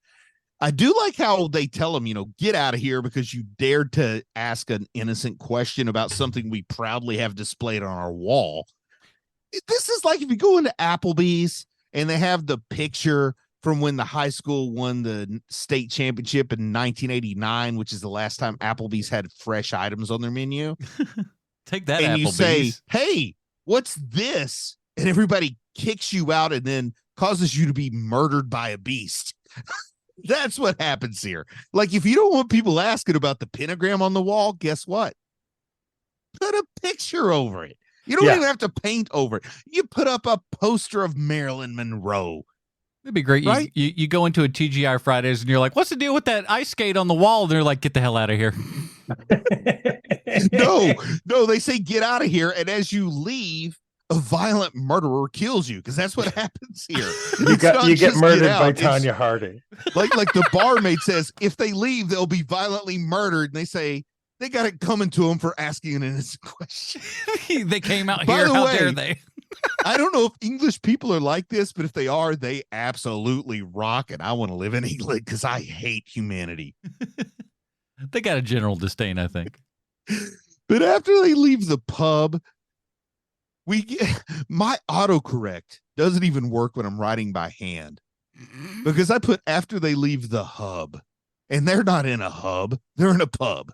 I do like how they tell him, get out of here because you dared to ask an innocent question about something we proudly have displayed on our wall. This is like if you go into Applebee's and they have the picture from when the high school won the state championship in 1989, which is the last time Applebee's had fresh items on their menu. Take that, and Applebee's. You say, hey, what's this? And everybody kicks you out and then causes you to be murdered by a beast. That's what happens here. Like, if you don't want people asking about the pentagram on the wall, guess what? Put a picture over it. You don't even have to paint over it. You put up a poster of Marilyn Monroe. It'd be great. Right? You go into a TGI Fridays and you're like, what's the deal with that ice skate on the wall? And they're like, get the hell out of here. No, they say get out of here. And as you leave, a violent murderer kills you because that's what happens here. You get murdered by Tanya Harding. Like the barmaid says, if they leave, they'll be violently murdered. And they say they got it coming to them for asking an innocent question. They came out here. How dare they? I don't know if English people are like this, but if they are, they absolutely rock. And I want to live in England because I hate humanity. They got a general disdain, I think. But after they leave the pub, my autocorrect doesn't even work when I'm writing by hand because I put after they leave the hub, and they're not in a hub, they're in a pub.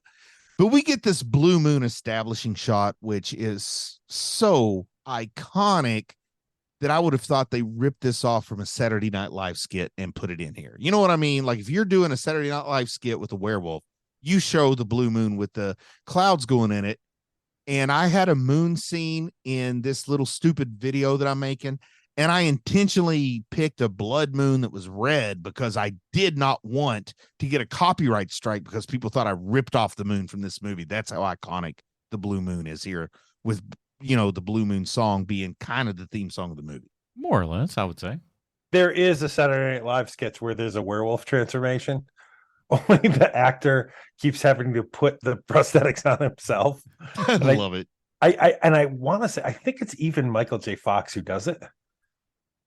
But we get this blue moon establishing shot, which is so iconic that I would have thought they ripped this off from a Saturday Night Live skit and put it in here. You know what I mean? Like, if you're doing a Saturday Night Live skit with a werewolf, you show the blue moon with the clouds going in it. And I had a moon scene in this little stupid video that I'm making. And I intentionally picked a blood moon that was red because I did not want to get a copyright strike because people thought I ripped off the moon from this movie. That's how iconic the blue moon is here, with, the blue moon song being kind of the theme song of the movie. More or less, I would say. There is a Saturday Night Live sketch where there's a werewolf transformation. Only the actor keeps having to put the prosthetics on himself. I love it. I want to say, I think it's even Michael J. Fox who does it.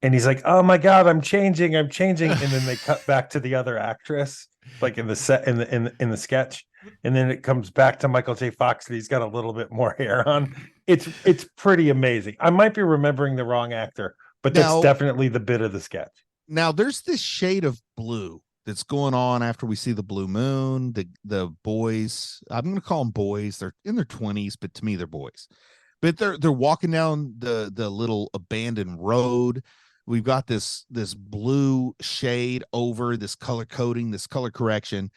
And he's like, oh my God, I'm changing. And then they cut back to the other actress, like in the set, in the sketch. And then it comes back to Michael J. Fox and he's got a little bit more hair on. It's pretty amazing. I might be remembering the wrong actor, but that's definitely the bit of the sketch. Now there's this shade of blue that's going on after we see the blue moon. The boys, I'm going to call them boys. They're in their 20s, but to me, they're boys. But they're walking down the little abandoned road. We've got this blue shade over this color coding, this color correction.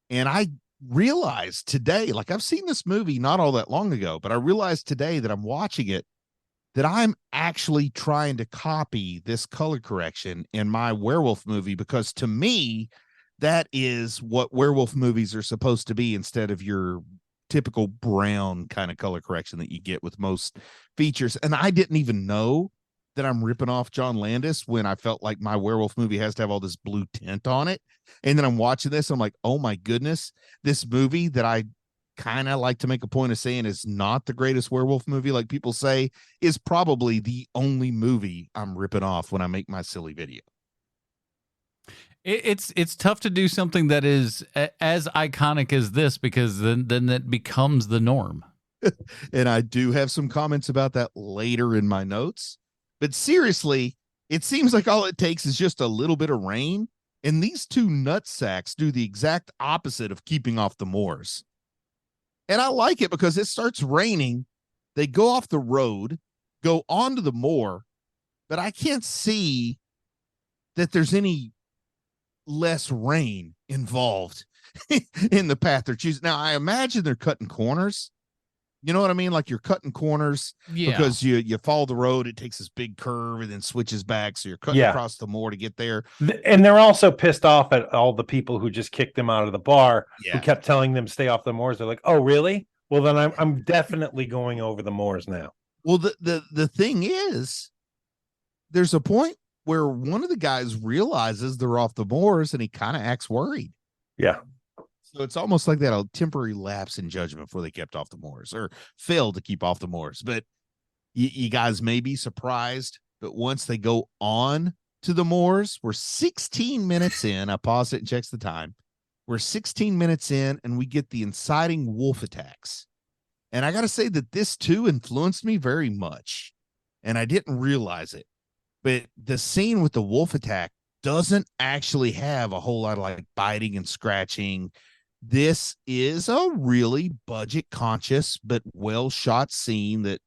And I realized today, like, I've seen this movie not all that long ago, but I realized today that I'm watching it, that I'm actually trying to copy this color correction in my werewolf movie, because to me, that is what werewolf movies are supposed to be instead of your typical brown kind of color correction that you get with most features. And I didn't even know that I'm ripping off John Landis when I felt like my werewolf movie has to have all this blue tint on it. And then I'm watching this, I'm like, oh my goodness, this movie that I kind of like to make a point of saying is not the greatest werewolf movie, like people say, is probably the only movie I'm ripping off when I make my silly video. It's tough to do something that is as iconic as this, because then that becomes the norm. And I do have some comments about that later in my notes. But seriously, it seems like all it takes is just a little bit of rain, and these two nutsacks do the exact opposite of keeping off the moors. And I like it because it starts raining, They go off the road, go onto the moor, but I can't see that there's any less rain involved in the path they're choosing. Now, I imagine they're cutting corners. You know what I mean? Like you're cutting corners because you follow the road. It takes this big curve and then switches back. So you're cutting across the moor to get there. And they're also pissed off at all the people who just kicked them out of the bar, who kept telling them stay off the moors. They're like, oh, really? Well, then I'm definitely going over the moors now. Well, the thing is, there's a point where one of the guys realizes they're off the moors and he kind of acts worried. Yeah. So it's almost like that a temporary lapse in judgment before they kept off the moors or failed to keep off the moors. But you guys may be surprised, but once they go on to the moors, we're 16 minutes in. I paused it and checks the time. We're 16 minutes in and we get the inciting wolf attacks. And I got to say that this too influenced me very much. And I didn't realize it. But the scene with the wolf attack doesn't actually have a whole lot of like biting and scratching. This is a really budget conscious but well shot scene that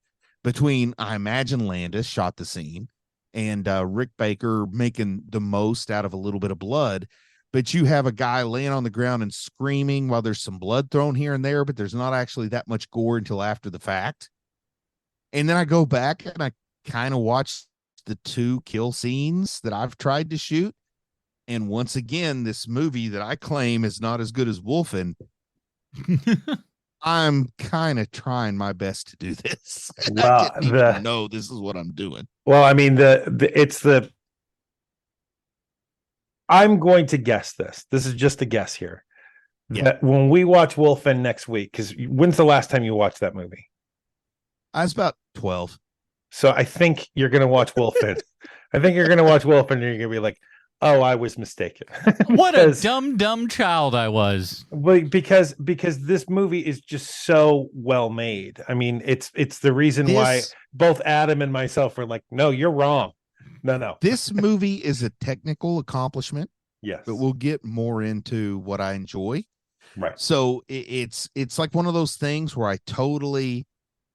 between, I imagine, Landis shot the scene and Rick Baker making the most out of a little bit of blood. But you have a guy laying on the ground and screaming while there's some blood thrown here and there, but there's not actually that much gore until after the fact. And then I go back and I kind of watch the 2 kill scenes that I've tried to shoot. And once again, this movie that I claim is not as good as Wolfen, I'm kind of trying my best to do this. Well, I didn't even know this is what I'm doing. Well, I mean, I'm going to guess this. This is just a guess here. Yeah. That when we watch Wolfen next week, because when's the last time you watched that movie? I was about 12. So I think you're going to watch Wolfen. I think you're going to watch Wolfen and you're going to be like, oh, I was mistaken. What a dumb child I was. Well, because this movie is just so well made. I mean, it's the reason why both Adam and myself were like, no, you're wrong. No. This movie is a technical accomplishment. Yes. But we'll get more into what I enjoy. Right. So it's like one of those things where I totally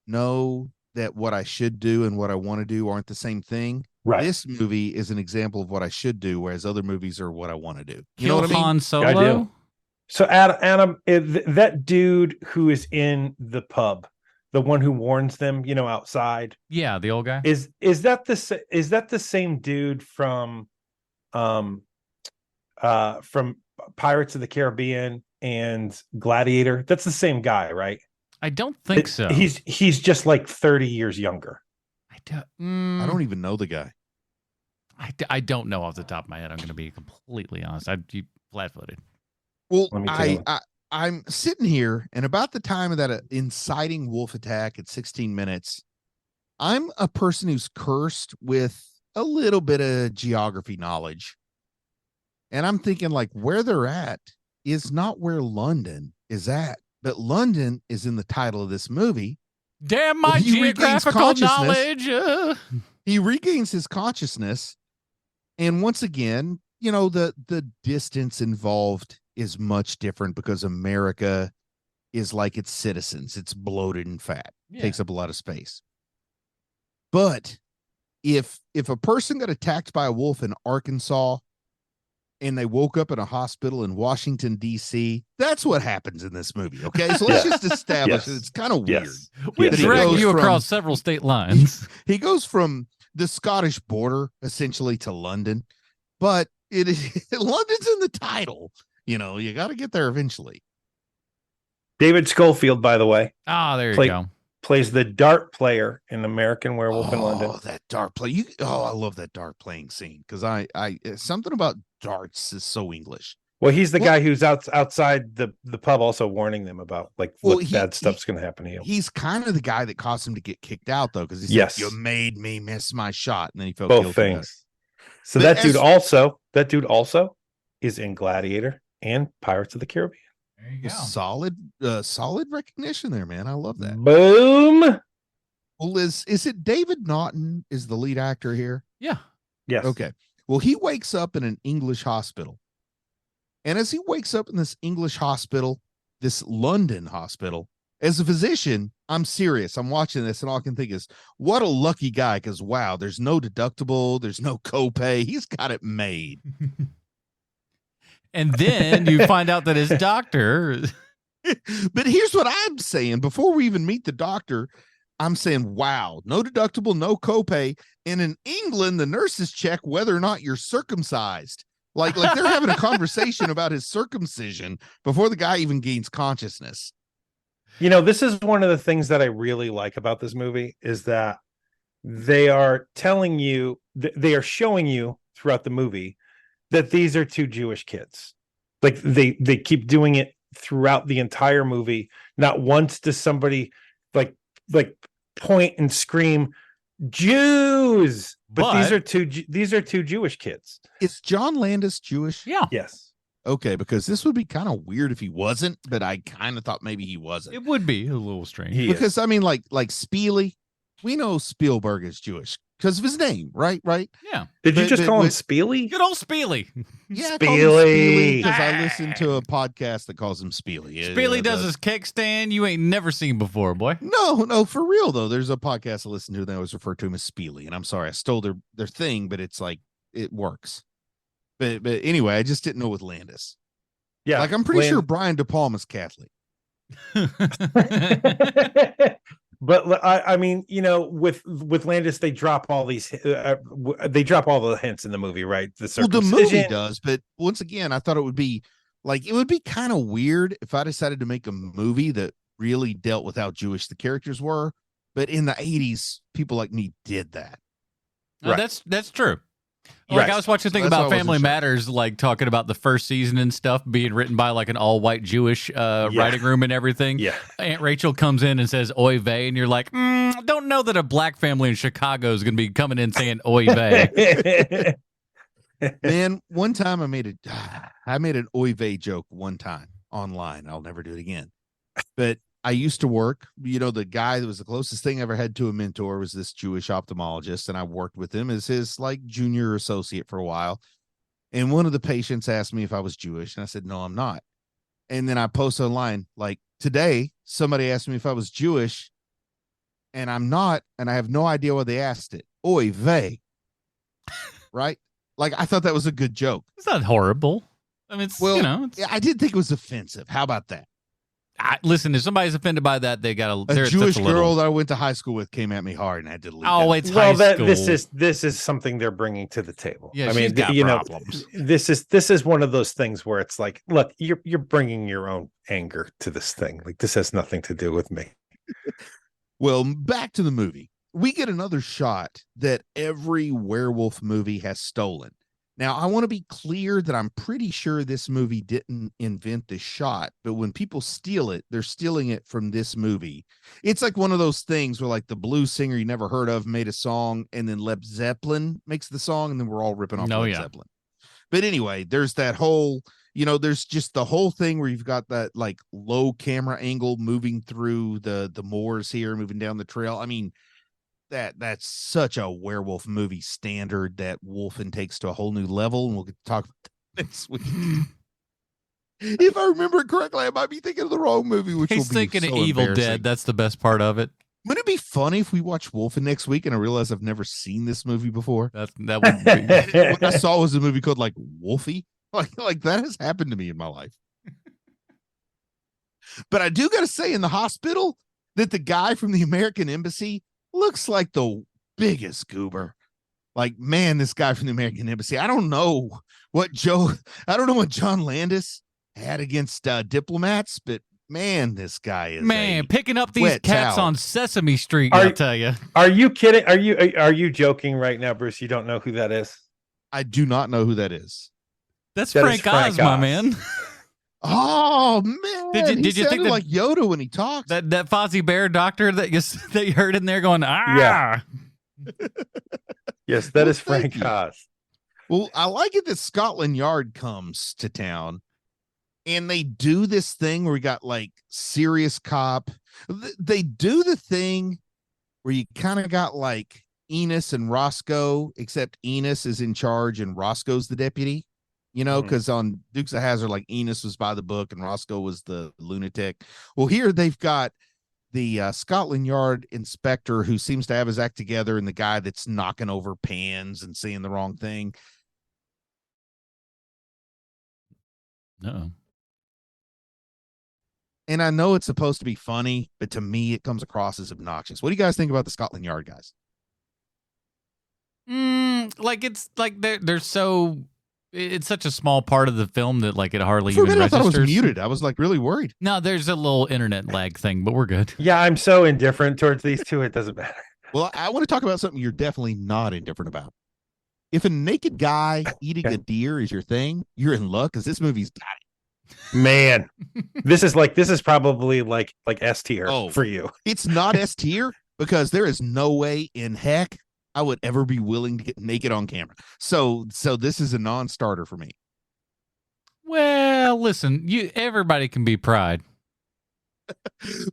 know that what I should do and what I want to do aren't the same thing. Right. This movie is an example of what I should do, whereas other movies are what I want to do. You Kill know what I mean? Han Solo? I do. So Adam, that dude who is in the pub, the one who warns them, outside. Yeah, the old guy. Is that the same dude from Pirates of the Caribbean and Gladiator? That's the same guy, right? I don't think so. He's just like 30 years younger. I don't even know the guy. I don't know off the top of my head. I'm going to be completely honest. I'd be flat-footed. Well, I'm sitting here, and about the time of that inciting wolf attack at 16 minutes, I'm a person who's cursed with a little bit of geography knowledge. And I'm thinking, like, where they're at is not where London is at. But London is in the title of this movie. Damn my geographical knowledge. He regains his consciousness. And once again, the distance involved is much different because America is like its citizens. It's bloated and fat. Takes up a lot of space. But if a person got attacked by a wolf in Arkansas and they woke up in a hospital in Washington, D.C., that's what happens in this movie. Okay. So let's just establish that it's kind of weird. We drag you across several state lines. He goes from the Scottish border essentially to London, but it is London's in the title. You got to get there eventually. David Schofield, by the way. Ah, there you go. Plays the dart player in American Werewolf in London. Oh, that dart play. I love that dart playing scene because I something about darts is so English. Well, he's the guy who's outside the pub also warning them about bad stuff's going to happen to you. He's kind of the guy that caused him to get kicked out, though, because he said, you made me miss my shot. And then he felt both things. So that dude also is in Gladiator and Pirates of the Caribbean. There you go. Solid recognition there, man. I love that. Boom. Well, is it David Naughton is the lead actor here? Yeah. Yes. Okay. Well, he wakes up in an English hospital. And as he wakes up in this English hospital, this London hospital, As a physician, I'm serious. I'm watching this, and all I can think is, what a lucky guy, because wow, there's no deductible, there's no copay. He's got it made. And then you find out that his doctor. But here's what I'm saying. Before we even meet the doctor, I'm saying, wow, no deductible, no copay. And in England, the nurses check whether or not you're circumcised. Like they're having a conversation about his circumcision before the guy even gains consciousness. You know, this is one of the things that I really like about this movie is that they are telling you, they are showing you throughout the movie that these are two Jewish kids. Like they keep doing it throughout the entire movie. Not once does somebody like point and scream Jews, but these are two Jewish kids. Is John Landis Jewish? Yeah. Yes. Okay, because this would be kind of weird if he wasn't, but I kind of thought maybe he wasn't. It would be a little strange. Because I mean, like Spieley, we know Spielberg is Jewish because of his name, right? Yeah. Did you just call him Spieley? Good old Spieley. Yeah, Spieley. Because I listened to a podcast that calls him Spieley. Spieley does his kickstand you ain't never seen before, boy. No, for real though. There's a podcast I listen to that always refer to him as Spieley, and I'm sorry I stole their thing, but it's like it works. But anyway, I just didn't know with Landis. Yeah, like I'm pretty sure Brian De Palma's Catholic. But I mean, you know, with Landis, they drop all these, they drop all the hints in the movie, right? The movie does, but once again, I thought it would be kind of weird if I decided to make a movie that really dealt with how Jewish the characters were. But in the 80s, people like me did that. Right. That's true. Like I was watching a thing about Family Matters, like talking about the first season and stuff being written by like an all-white Jewish writing room and everything. Yeah. Aunt Rachel comes in and says "Oy vey," and you're like, don't know that a black family in Chicago is going to be coming in saying "Oy vey." Man, one time I made an "Oy vey" joke one time online. I'll never do it again. But I used to work, you know, the guy that was the closest thing I ever had to a mentor was this Jewish ophthalmologist, and I worked with him as his like junior associate for a while. And one of the patients asked me if I was Jewish, and I said, no, I'm not. And then I post online, like today, somebody asked me if I was Jewish, and I'm not, and I have no idea why they asked it. Oy vey. Right? Like, I thought that was a good joke. It's not horrible. I mean, I did think it was offensive. How about that? Listen, if somebody's offended by that, they got a Jewish girl that I went to high school with came at me hard, and I had to leave. Oh, it's high school. This is something they're bringing to the table. Yeah, I mean, got problems. This is one of those things where it's like, look, you're bringing your own anger to this thing. Like, this has nothing to do with me. Well, back to the movie. We get another shot that every werewolf movie has stolen. Now, I want to be clear that I'm pretty sure this movie didn't invent this shot, but when people steal it, they're stealing it from this movie. It's like one of those things where like the blues singer you never heard of made a song, and then Led Zeppelin makes the song, and then we're all ripping off Led Zeppelin. But anyway, there's that whole, you know, there's just the whole thing where you've got that like low camera angle moving through the moors here, moving down the trail. I mean, that's such a werewolf movie standard that Wolfen takes to a whole new level, and we'll get to talk about that next week. If I remember correctly, I might be thinking of the wrong movie. He's thinking of Evil Dead. That's the best part of it. Wouldn't it be funny if we watch Wolfen next week and I realize I've never seen this movie before? That would be. What I saw was a movie called like Wolfie. Like that has happened to me in my life. But I do got to say, in the hospital, that the guy from the American Embassy looks like the biggest goober. Like, man, this guy from the American Embassy. I don't know what John Landis had against diplomats, but man, this guy is picking up these cats on Sesame Street. I'll tell you. Are you kidding? Are you joking right now, Bruce? You don't know who that is? I do not know who that is. That's Frank Oz, my man. Oh man! Did you think like Yoda when he talks? That Fozzie Bear doctor that you heard in there going Yeah. Yes, that is Frank Oz. Well, I like it that Scotland Yard comes to town, and they do this thing where we got like serious cop. They do the thing where you kind of got like Enos and Roscoe, except Enos is in charge and Roscoe's the deputy. You know, because on Dukes of Hazzard, like Enos was by the book and Roscoe was the lunatic. Well, here they've got the Scotland Yard inspector who seems to have his act together and the guy that's knocking over pans and saying the wrong thing. No. And I know it's supposed to be funny, but to me, it comes across as obnoxious. What do you guys think about the Scotland Yard guys? Like it's like they're so. It's such a small part of the film that like it hardly For a even minute, I thought it was registers. muted. I was like really worried. No, there's a little internet lag thing, but we're good. Yeah, I'm so indifferent towards these two. It doesn't matter. Well, I want to talk about something you're definitely not indifferent about. If a naked guy eating a deer is your thing, you're in luck because this movie's got it. Man, this is probably like S tier for you. It's not S tier because there is no way in heck I would ever be willing to get naked on camera. So this is a non-starter for me. Well, listen, everybody can be Pride.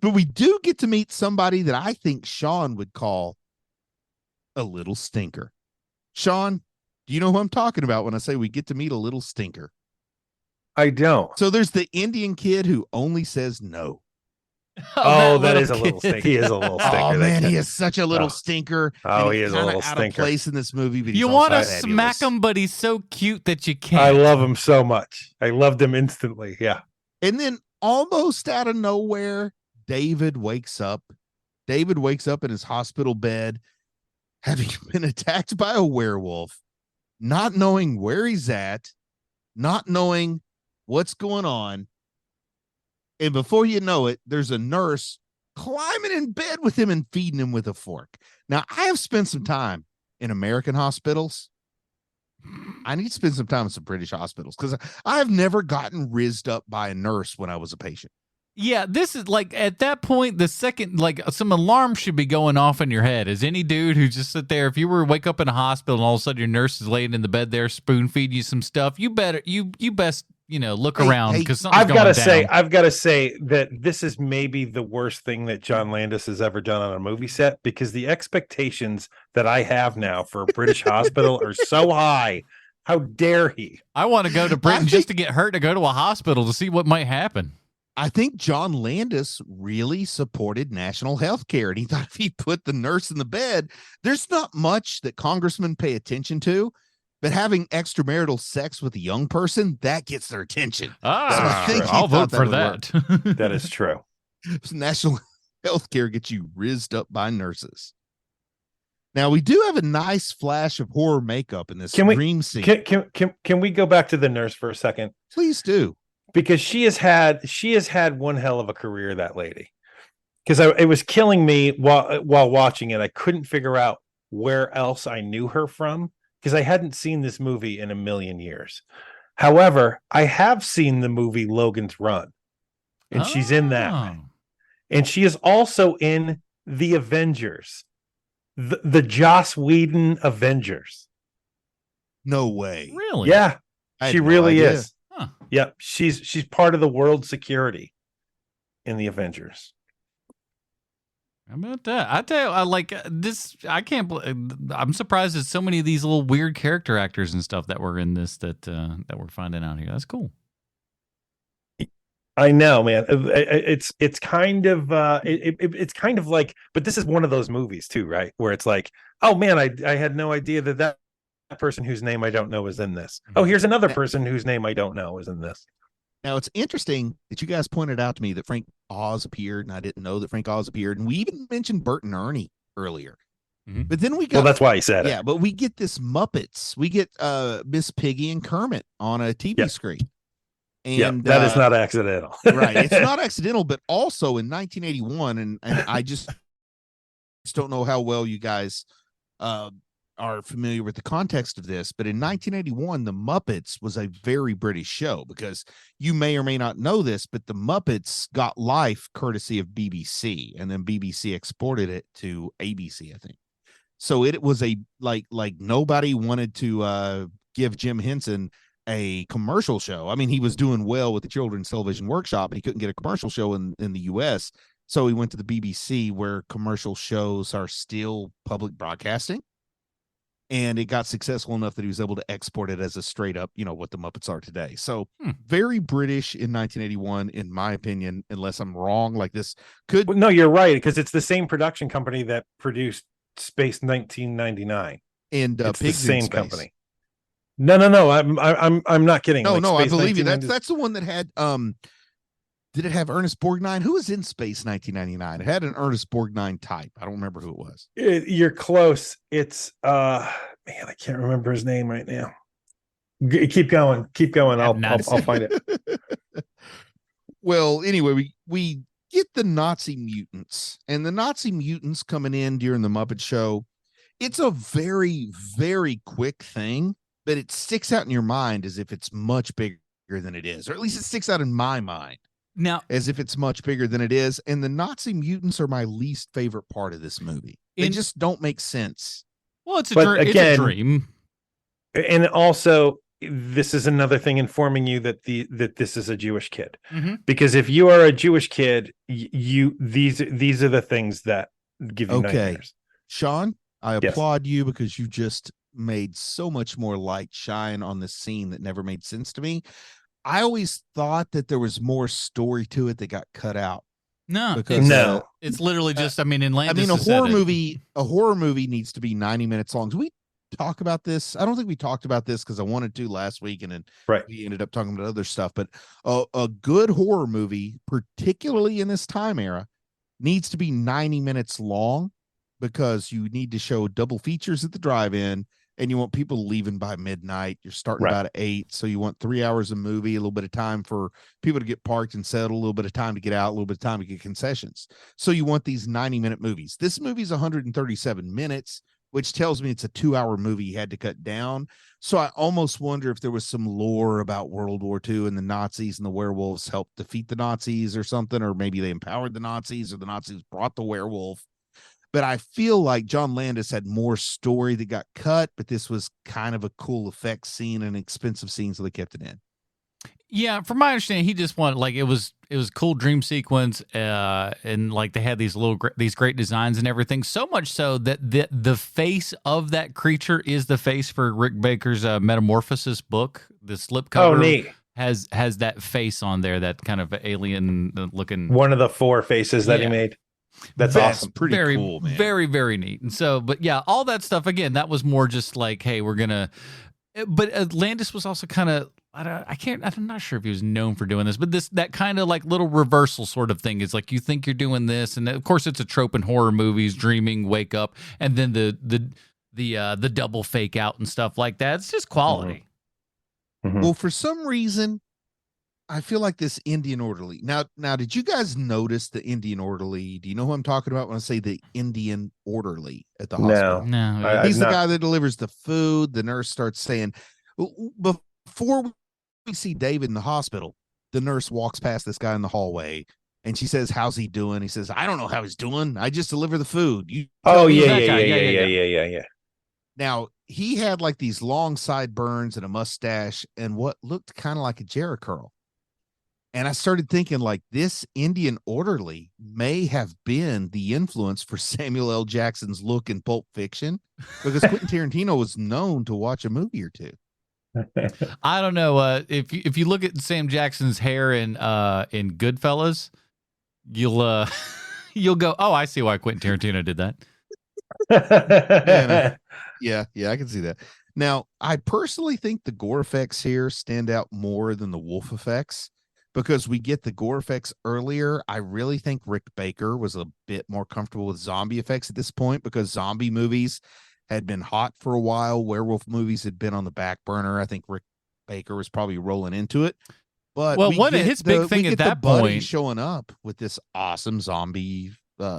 But we do get to meet somebody that I think Sean would call a little stinker. Sean, do you know who I'm talking about when I say we get to meet a little stinker? I don't. So there's the Indian kid who only says no. That is a little stinker. He is a little stinker. Oh man, he is such a little stinker. Oh, he is a little out stinker. Of place in this movie, but you want to smack him, but he's so cute that you can't. I love him so much. I loved him instantly. Yeah. And then almost out of nowhere, David wakes up. David wakes up in his hospital bed, having been attacked by a werewolf, not knowing where he's at, not knowing what's going on. And before you know it, there's a nurse climbing in bed with him and feeding him with a fork. Now, I have spent some time in American hospitals. I need to spend some time in some British hospitals because I have never gotten rizzed up by a nurse when I was a patient. Yeah, this is like at that point, the second, like some alarm should be going off in your head. As any dude who just sit there, if you were to wake up in a hospital and all of a sudden your nurse is laying in the bed there, spoon feeding you some stuff, you best, look around because something's going down. I've got to say that this is maybe the worst thing that John Landis has ever done on a movie set because the expectations that I have now for a British hospital are so high. How dare he? I want to go to Britain just to get hurt to go to a hospital to see what might happen. I think John Landis really supported national health care, and he thought if he put the nurse in the bed, there's not much that congressmen pay attention to, but having extramarital sex with a young person, that gets their attention. I'll vote for that. That is true. National health care gets you rizzed up by nurses. Now, we do have a nice flash of horror makeup in this dream scene. Can we go back to the nurse for a second? Please do. Because she has had one hell of a career, that lady. Because it was killing me while watching it. I couldn't figure out where else I knew her from because I hadn't seen this movie in a million years. However, I have seen the movie Logan's Run, and she's in that. And she is also in The Avengers, the Joss Whedon Avengers. No way. Really? Yeah, she really is. Huh. Yep, she's part of the world security in the Avengers. How about that? I tell you, I like this. I can't believe. I'm surprised at so many of these little weird character actors and stuff that were in this that we're finding out here. That's cool. I know, man. It's kind of it's kind of like, but this is one of those movies too, right? Where it's like, oh man, I had no idea that person whose name I don't know is in this. Oh, here's another person whose name I don't know is in this. Now, it's interesting that you guys pointed out to me that Frank Oz appeared, and I didn't know that Frank Oz appeared. And we even mentioned Bert and Ernie earlier. Mm-hmm. But then we got... Well, that's why he said it. Yeah, but we get this Muppets. We get Miss Piggy and Kermit on a TV screen. And that is not accidental. Right. It's not accidental, but also in 1981, and I just don't know how well you guys... are familiar with the context of this, but in 1981, the Muppets was a very British show because you may or may not know this, but the Muppets got life courtesy of BBC, and then BBC exported it to ABC, I think. So it was a like nobody wanted to give Jim Henson a commercial show. I mean, he was doing well with the Children's Television Workshop, and he couldn't get a commercial show in the US. So he went to the BBC, where commercial shows are still public broadcasting. and it got successful enough that he was able to export it as a straight up, what the Muppets are today. So very British in 1981, in my opinion, unless I'm wrong. Like this could. Well, no, you're right, because it's the same production company that produced Space 1999, and it's Pigs the same in Space. company. No, I'm not kidding. No, Like, no, I Space believe you. 1990 That's the one that had. Did it have Ernest Borgnine? Who was in Space 1999? It had an Ernest Borgnine type. I don't remember who it was. You're close. It's man, I can't remember his name right now. Keep going. I'll find it. Well, anyway, we get the Nazi mutants, and the Nazi mutants coming in during the Muppet Show. It's a very, very quick thing, but it sticks out in your mind as if it's much bigger than it is, or at least it sticks out in my mind now as if it's much bigger than it is. And the Nazi mutants are my least favorite part of this movie. They just don't make sense. Well, it's a dream. And also, this is another thing informing you that this is a Jewish kid. Because if you are a Jewish kid, these are the things that give you nightmares. Sean, I applaud you, because you just made so much more light shine on this scene that never made sense to me. I always thought that there was more story to it that got cut out. No, because it's literally just. I mean, a horror movie needs to be 90 minutes long. Do we talk about this? I don't think we talked about this because I wanted to last week, and then we ended up talking about other stuff. But a good horror movie, particularly in this time era, needs to be 90 minutes long, because you need to show double features at the drive-in, and you want people leaving by midnight. You're starting about at 8, so you want 3 hours of movie, a little bit of time for people to get parked and settle, a little bit of time to get out, a little bit of time to get concessions. So you want these 90-minute movies. This movie's 137 minutes, which tells me it's a 2-hour movie you had to cut down. So I almost wonder if there was some lore about World War II and the Nazis, and the werewolves helped defeat the Nazis or something, or maybe they empowered the Nazis, or the Nazis brought the werewolf. But I feel like John Landis had more story that got cut, but this was kind of a cool effects scene and expensive scene, so they kept it in. Yeah, from my understanding, he just wanted, like, it was a cool dream sequence, and like they had these these great designs and everything. So much so that the face of that creature is the face for Rick Baker's Metamorphosis book. The slipcover neat. has that face on there, that kind of alien looking. One of the 4 faces that he made. That's awesome. Pretty cool, man. Very, very neat. And so, but yeah, all that stuff, again, that was more just like, hey, we're gonna. But Landis was also kind of. I'm not sure if he was known for doing this, but that kind of like little reversal sort of thing is like, you think you're doing this, and of course it's a trope in horror movies: dreaming, wake up, and then the double fake out and stuff like that. It's just quality. Well, for some reason, I feel like this Indian orderly. Now, did you guys notice the Indian orderly? Do you know who I'm talking about when I say the Indian orderly at the hospital? No. He's the guy that delivers the food. The nurse starts saying, before we see David in the hospital, the nurse walks past this guy in the hallway, and she says, "How's he doing?" He says, "I don't know how he's doing. I just deliver the food." Yeah. Now, he had like these long sideburns and a mustache and what looked kind of like a Jerry curl. And I started thinking, like, this Indian orderly may have been the influence for Samuel L. Jackson's look in Pulp Fiction, because Quentin Tarantino was known to watch a movie or two. I don't know. If you look at Sam Jackson's hair in Goodfellas, you'll go, oh, I see why Quentin Tarantino did that. Yeah, I can see that. Now, I personally think the gore effects here stand out more than the wolf effects, because we get the gore effects earlier. I really think Rick Baker was a bit more comfortable with zombie effects at this point, because zombie movies had been hot for a while. Werewolf movies had been on the back burner. I think Rick Baker was probably rolling into it. But his big thing at that point, showing up with this awesome zombie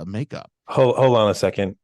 makeup. Hold on a second.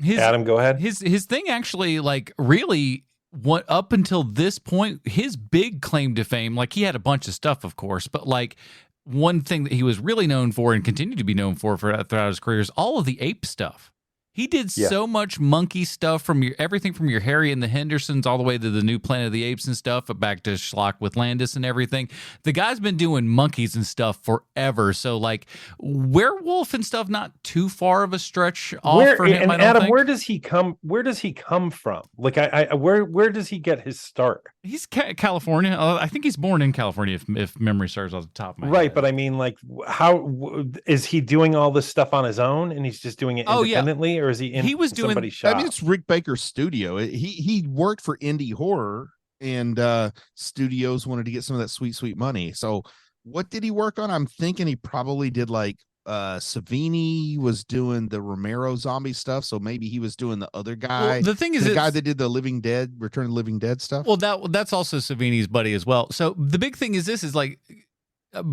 Adam, go ahead. His thing actually, like, really, what up until this point, his big claim to fame, like, he had a bunch of stuff, of course, but like one thing that he was really known for and continued to be known for throughout his career is all of the ape stuff. He did Yeah. so much monkey stuff from everything from your Harry and the Hendersons all the way to the new Planet of the Apes and stuff, back to Schlock with Landis and everything. The guy's been doing monkeys and stuff forever. So like Werewolf and stuff, not too far of a stretch off for him. And I don't Adam, think. where does he come? Where does he come from? Like, where does he get his start? He's California. I think he's born in California, if memory serves off the top of my Right, head. but I mean, like, is he doing all this stuff on his own, and he's just doing it independently, or is he in somebody's shop? I mean, it's Rick Baker's studio. He worked for indie horror, and studios wanted to get some of that sweet money. So what did he work on? I'm thinking he probably did like Savini was doing the Romero zombie stuff, so maybe he was doing the other guy. Well, the thing is, the guy that did the Living Dead, Return of the Living Dead stuff. Well, that's also Savini's buddy as well. So the big thing is this is like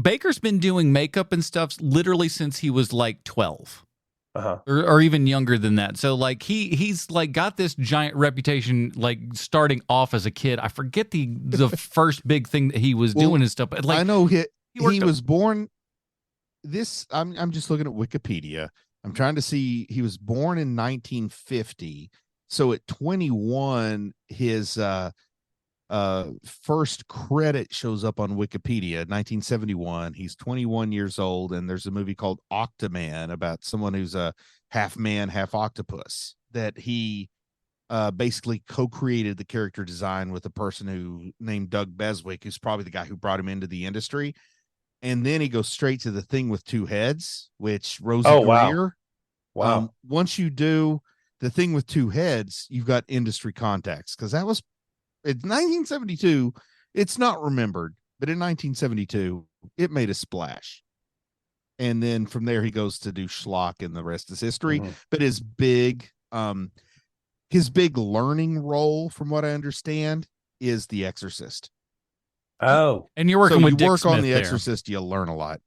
Baker's been doing makeup and stuff literally since he was like 12. Or even younger than that. So like he's like got this giant reputation, like starting off as a kid. I forget the first big thing that he was doing and stuff. But like I know he was born. I'm just looking at Wikipedia. I'm trying to see. He was born in 1950. So at 21, his first credit shows up on Wikipedia, 1971. He's 21 years old, and there's a movie called Octoman about someone who's a half man, half octopus, that he basically co-created the character design with a person who named Doug Beswick, who's probably the guy who brought him into the industry. And then he goes straight to The Thing with Two Heads, which Rosie Greer. Wow. Once you do The Thing with Two Heads, you've got industry contacts, because that was it's 1972. It's not remembered, but in 1972, it made a splash. And then from there, he goes to do Schlock, and the rest is history. Mm-hmm. But his big learning role, from what I understand, is The Exorcist. Oh, and you're working with Dick work Smith on The there. Exorcist, you learn a lot.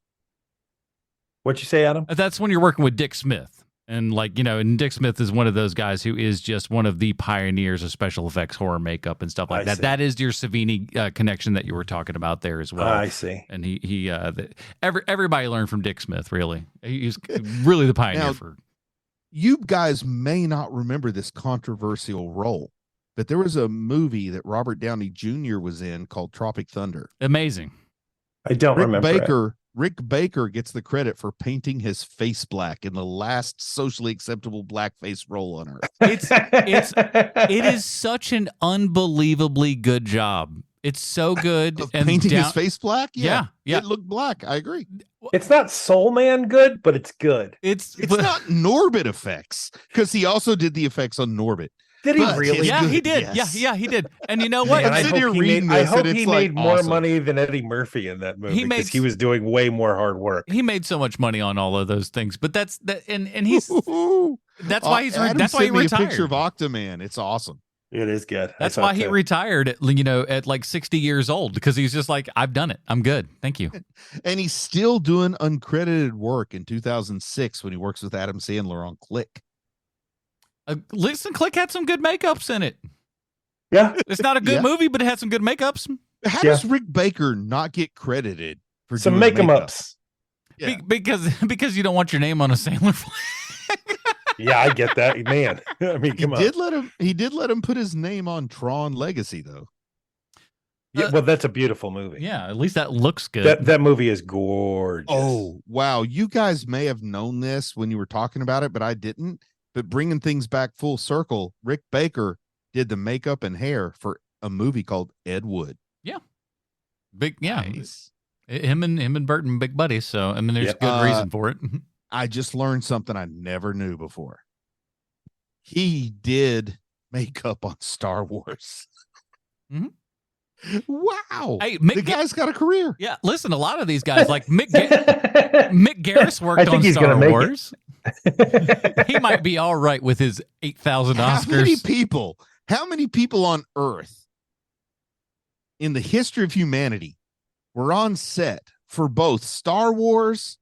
What'd you say, Adam? That's when you're working with Dick Smith. And like, and Dick Smith is one of those guys who is just one of the pioneers of special effects, horror makeup and stuff like that. See. That is your Savini connection that you were talking about there as well. I see. And everybody learned from Dick Smith, really. He's really the pioneer Now, for. You guys may not remember this controversial role, but there was a movie that Robert Downey Jr. was in called Tropic Thunder. Amazing. I don't remember. Rick Baker gets the credit for painting his face black in the last socially acceptable blackface role on Earth. It is such an unbelievably good job. It's so good. And painting his face black? Yeah. It looked black. I agree. It's not Soul Man good, but it's good. It's not Norbit effects, because he also did the effects on Norbit. Did he really? Yeah, good. he did. Yes. Yeah, he did. And you know what? Man, I hope he made more awesome. money than Eddie Murphy in that movie, because He he was doing way more hard work. He made so much money on all of those things, but that's that, and he's that's why he's Adam that's why he sent me retired. a picture of Octoman. It's awesome. It is good. That's why he retired at like 60 years old, because he's just like, I've done it. I'm good. Thank you. And he's still doing uncredited work in 2006 when he works with Adam Sandler on Click. Listen, Click had some good makeups in it. Yeah. It's not a good movie, but it had some good makeups. How does Rick Baker not get credited for some doing make-em-ups? Yeah. Because you don't want your name on a Sandler flag. Yeah, I get that, man. I mean, come on. He did let him put his name on Tron Legacy, though. Yeah, well, that's a beautiful movie. Yeah, at least that looks good. That movie is gorgeous. Oh, wow. You guys may have known this when you were talking about it, but I didn't. But bringing things back full circle, Rick Baker did the makeup and hair for a movie called Ed Wood. Yeah. Big, yeah. Nice. Him and Burton, big buddies. So, I mean, there's good reason for it. I just learned something I never knew before. He did makeup on Star Wars. Mm-hmm. Wow. Hey, the guy's got a career. Yeah. Listen, a lot of these guys, like Mick Garris worked on Star Wars. He might be all right with his 8,000 Oscars. How many people on Earth in the history of humanity were on set for both Star Wars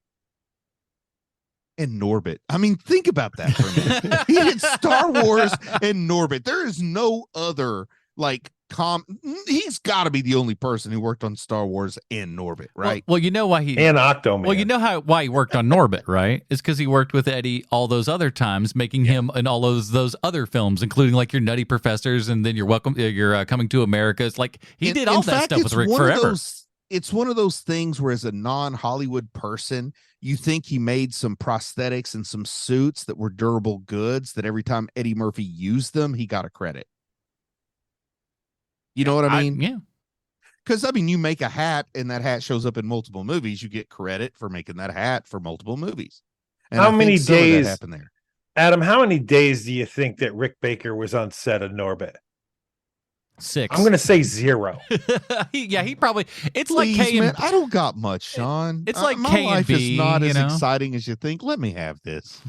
and Norbit? I mean, think about that for a minute. He did Star Wars and Norbit. There is no other like he's got to be the only person who worked on Star Wars and Norbit, right? Well, you know why he and Octoman. Well, you know why he worked on Norbit, right? It's because he worked with Eddie all those other times, making him in all those other films, including like your Nutty Professors and then your Coming to America. It's like he did all that stuff with Rick forever. It's one of those things where, as a non-Hollywood person, you think he made some prosthetics and some suits that were durable goods that every time Eddie Murphy used them, he got a credit. You know what I mean? Yeah. Because, I mean, you make a hat and that hat shows up in multiple movies, you get credit for making that hat for multiple movies. And how many days happened there? Adam, how many days do you think that Rick Baker was on set of Norbit? 6. I'm going to say 0. He probably. It's Please, like K and man, I don't got much, Sean. It's like my K and life B, is not as know? exciting as you think. Let me have this.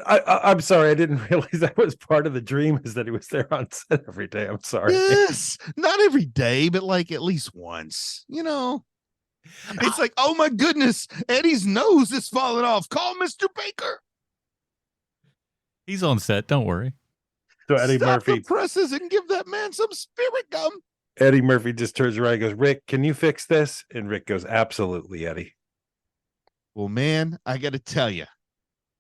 I'm sorry, I didn't realize that was part of the dream, is that he was there on set every day. I'm sorry. Yes, not every day, but like at least once. You know, it's like, oh my goodness, Eddie's nose is falling off. Call Mr. Baker. He's on set. Don't worry. So Eddie Stop Murphy the presses and give that man some spirit gum. Eddie Murphy just turns around and goes, Rick, can you fix this? And Rick goes, absolutely, Eddie. Well, man, I got to tell you,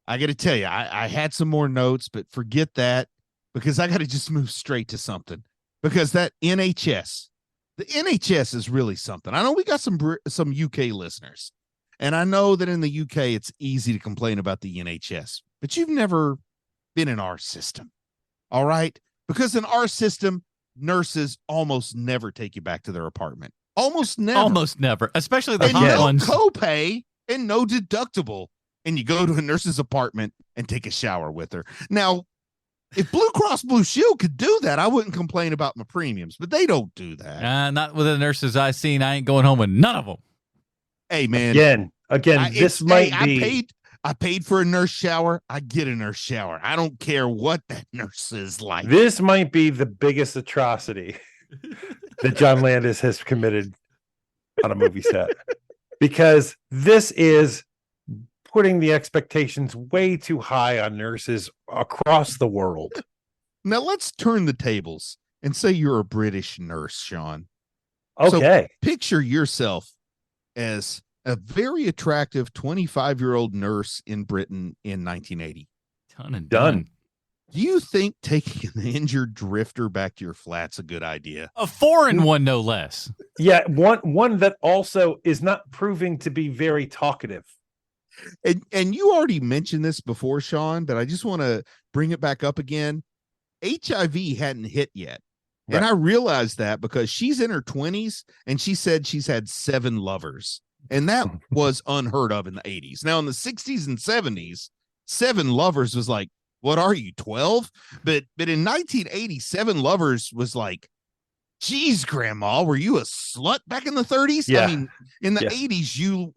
I had some more notes, but forget that, because I got to just move straight to something, because that the NHS is really something. I know we got some UK listeners, and I know that in the UK, it's easy to complain about the NHS, but you've never been in our system. All right. Because in our system, nurses almost never take you back to their apartment. Almost never. Especially the and hot no ones. copay and no deductible. And you go to a nurse's apartment and take a shower with her. Now, if Blue Cross Blue Shield could do that, I wouldn't complain about my premiums, but they don't do that. Not with the nurses I've seen. I ain't going home with none of them. Hey, man. Again, this might be. I paid for a nurse shower. I get a nurse shower. I don't care what that nurse is like. This might be the biggest atrocity that John Landis has committed on a movie set, because this is putting the expectations way too high on nurses across the world. Now let's turn the tables and say you're a British nurse, Sean. Okay. So picture yourself as a very attractive 25-year-old nurse in Britain in 1980. Done. Do you think taking an injured drifter back to your flat's a good idea? A foreign one, no less. Yeah, one that also is not proving to be very talkative. And you already mentioned this before, Sean, but I just want to bring it back up again. HIV hadn't hit yet. Right. And I realized that because she's in her 20s and she said she's had 7 lovers. And that was unheard of in the 80s. Now, in the 60s and 70s, 7 lovers was like, what are you, 12? But in 1980, 7 lovers was like, geez, Grandma, were you a slut back in the 30s? Yeah. I mean, in the 80s,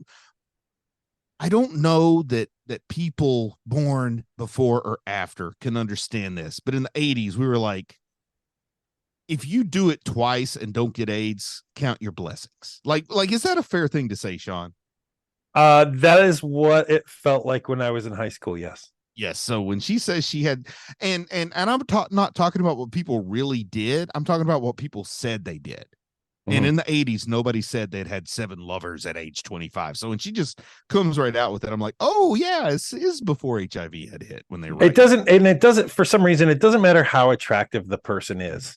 I don't know that people born before or after can understand this. But in the 80s, we were like, if you do it twice and don't get AIDS, count your blessings. Like, is that a fair thing to say, Sean? That is what it felt like when I was in high school. Yes. Yes. So when she says she had, and I'm not talking about what people really did. I'm talking about what people said they did. Mm-hmm. And in the 80s, nobody said they'd had 7 lovers at age 25. So when she just comes right out with it, I'm like, oh yeah, this is before HIV had hit when they were. It doesn't, for some reason, it doesn't matter how attractive the person is.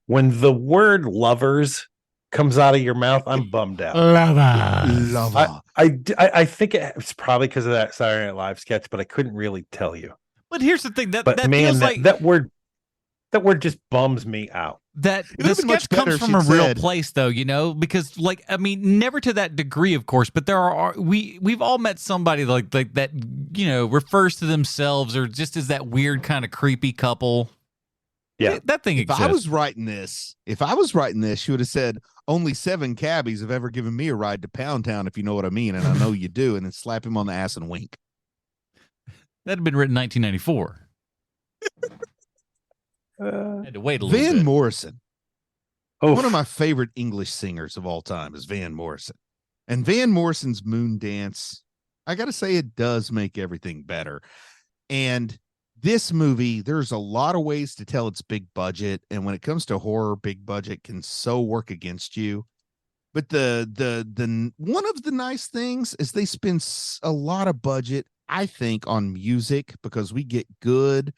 When the word lovers comes out of your mouth, I'm bummed out. Lover. I think it's probably because of that Saturday Night Live sketch, but I couldn't really tell you. But here's the thing: that man, feels like that word just bums me out. That the sketch comes from a real place, though, you know, because never to that degree, of course, but we've all met somebody like that, you know, refers to themselves or just as that weird kind of creepy couple. Yeah, that thing exists. If I was writing this, she would have said, only 7 cabbies have ever given me a ride to Pound Town, if you know what I mean, and I know you do, and then slap him on the ass and wink. That had been written in 1994. Had to wait a little bit. Van Morrison. Oof. One of my favorite English singers of all time is Van Morrison. And Van Morrison's Moon Dance, I got to say, it does make everything better. And This movie, there's a lot of ways to tell it's big budget, and when it comes to horror, big budget can so work against you. But the one of the nice things is they spend a lot of budget, I think, on music, because we get good,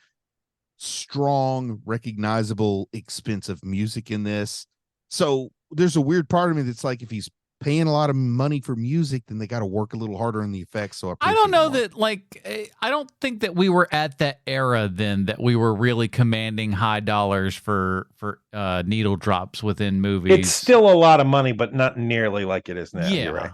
strong, recognizable, expensive music in this. So there's a weird part of me that's like, if he's paying a lot of money for music, then they got to work a little harder on the effects. So I don't know that, like, I don't think that we were at that era then that we were really commanding high dollars for needle drops within movies. It's still a lot of money, but not nearly like it is now. Yeah. You're right.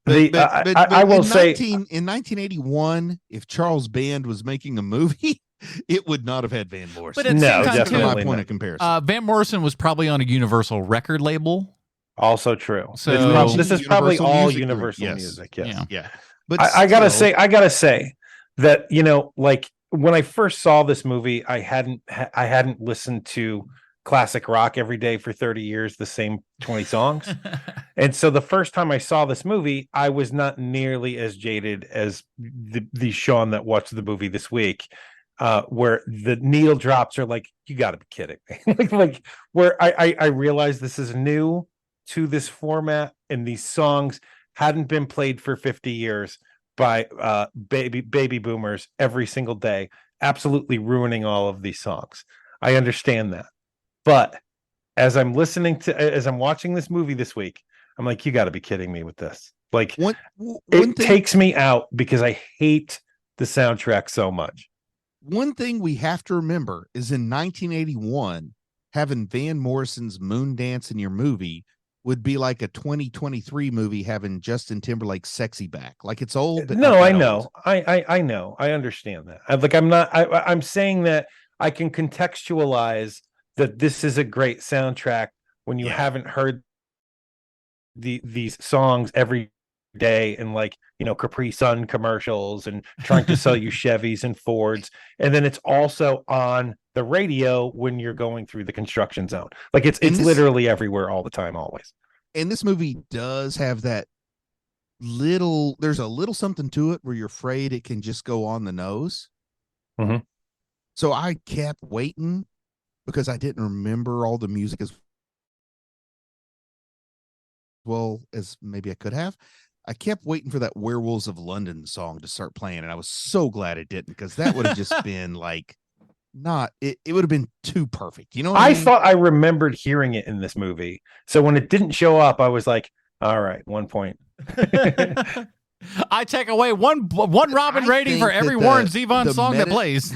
But I will say, in 1981, if Charles Band was making a movie, it would not have had Van Morrison. But at the same time, definitely my point of comparison. Van Morrison was probably on a Universal record label. Also true. So this is probably all music Universal yes. music. Yes. Yeah. But I gotta say that, you know, like when I first saw this movie, I hadn't listened to classic rock every day for 30 years, the same 20 songs. And so the first time I saw this movie, I was not nearly as jaded as the Sean that watched the movie this week, where the needle drops are like, you gotta be kidding me. like where I realized this is new to this format, and these songs hadn't been played for 50 years by baby boomers every single day, absolutely ruining all of these songs. I understand that. But as I'm watching this movie this week, I'm like, you got to be kidding me with this. Like, it takes me out because I hate the soundtrack so much. One thing we have to remember is in 1981, having Van Morrison's Moon Dance in your movie would be like a 2023 movie having Justin Timberlake's Sexy Back. Like, it's old. But no, I know. I know. I understand that. I'm saying that I can contextualize that this is a great soundtrack when you haven't heard these songs every day in, like, you know, Capri Sun commercials and trying to sell you Chevys and Fords. And then it's also on the radio when you're going through the construction zone. Like, it's literally everywhere all the time, always. And this movie does have that there's a little something to it where you're afraid it can just go on the nose. Mm-hmm. So I kept waiting because I didn't remember all the music as well as maybe I could have. I kept waiting for that Werewolves of London song to start playing, and I was so glad it didn't, because that would have just been like, it would have been too perfect. You know what I mean? thought I remembered hearing it in this movie. So when it didn't show up, I was like, all right, 1 point. I take away one Robin rating for every Warren Zevon song that plays.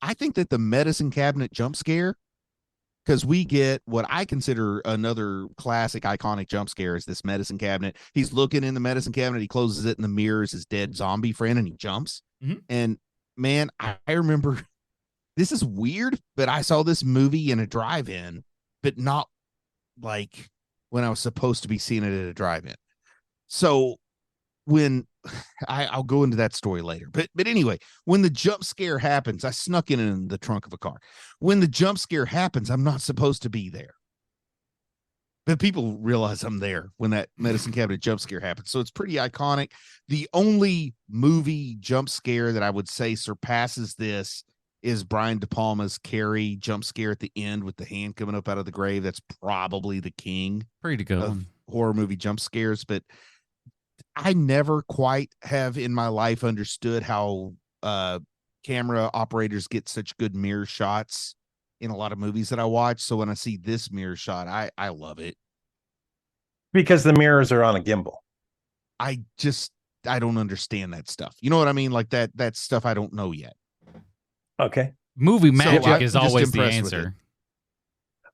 I think that the medicine cabinet jump scare, because we get what I consider another classic iconic jump scare, is this medicine cabinet. He's looking in the medicine cabinet. He closes it, and the mirror is his dead zombie friend, and he jumps. Mm-hmm. And man, I remember, this is weird, but I saw this movie in a drive-in, but not like when I was supposed to be seeing it at a drive-in. So when I'll go into that story later, but anyway, when the jump scare happens, I snuck in the trunk of a car. When the jump scare happens, I'm not supposed to be there, but people realize I'm there when that medicine cabinet jump scare happens. So it's pretty iconic. The only movie jump scare that I would say surpasses this is Brian De Palma's Carrie jump scare at the end with the hand coming up out of the grave. That's probably the king of horror movie jump scares. But I never quite have in my life understood how camera operators get such good mirror shots in a lot of movies that I watch. So when I see this mirror shot, I love it. Because the mirrors are on a gimbal. I don't understand that stuff. You know what I mean? Like that stuff I don't know yet. Okay. Movie magic is always the answer.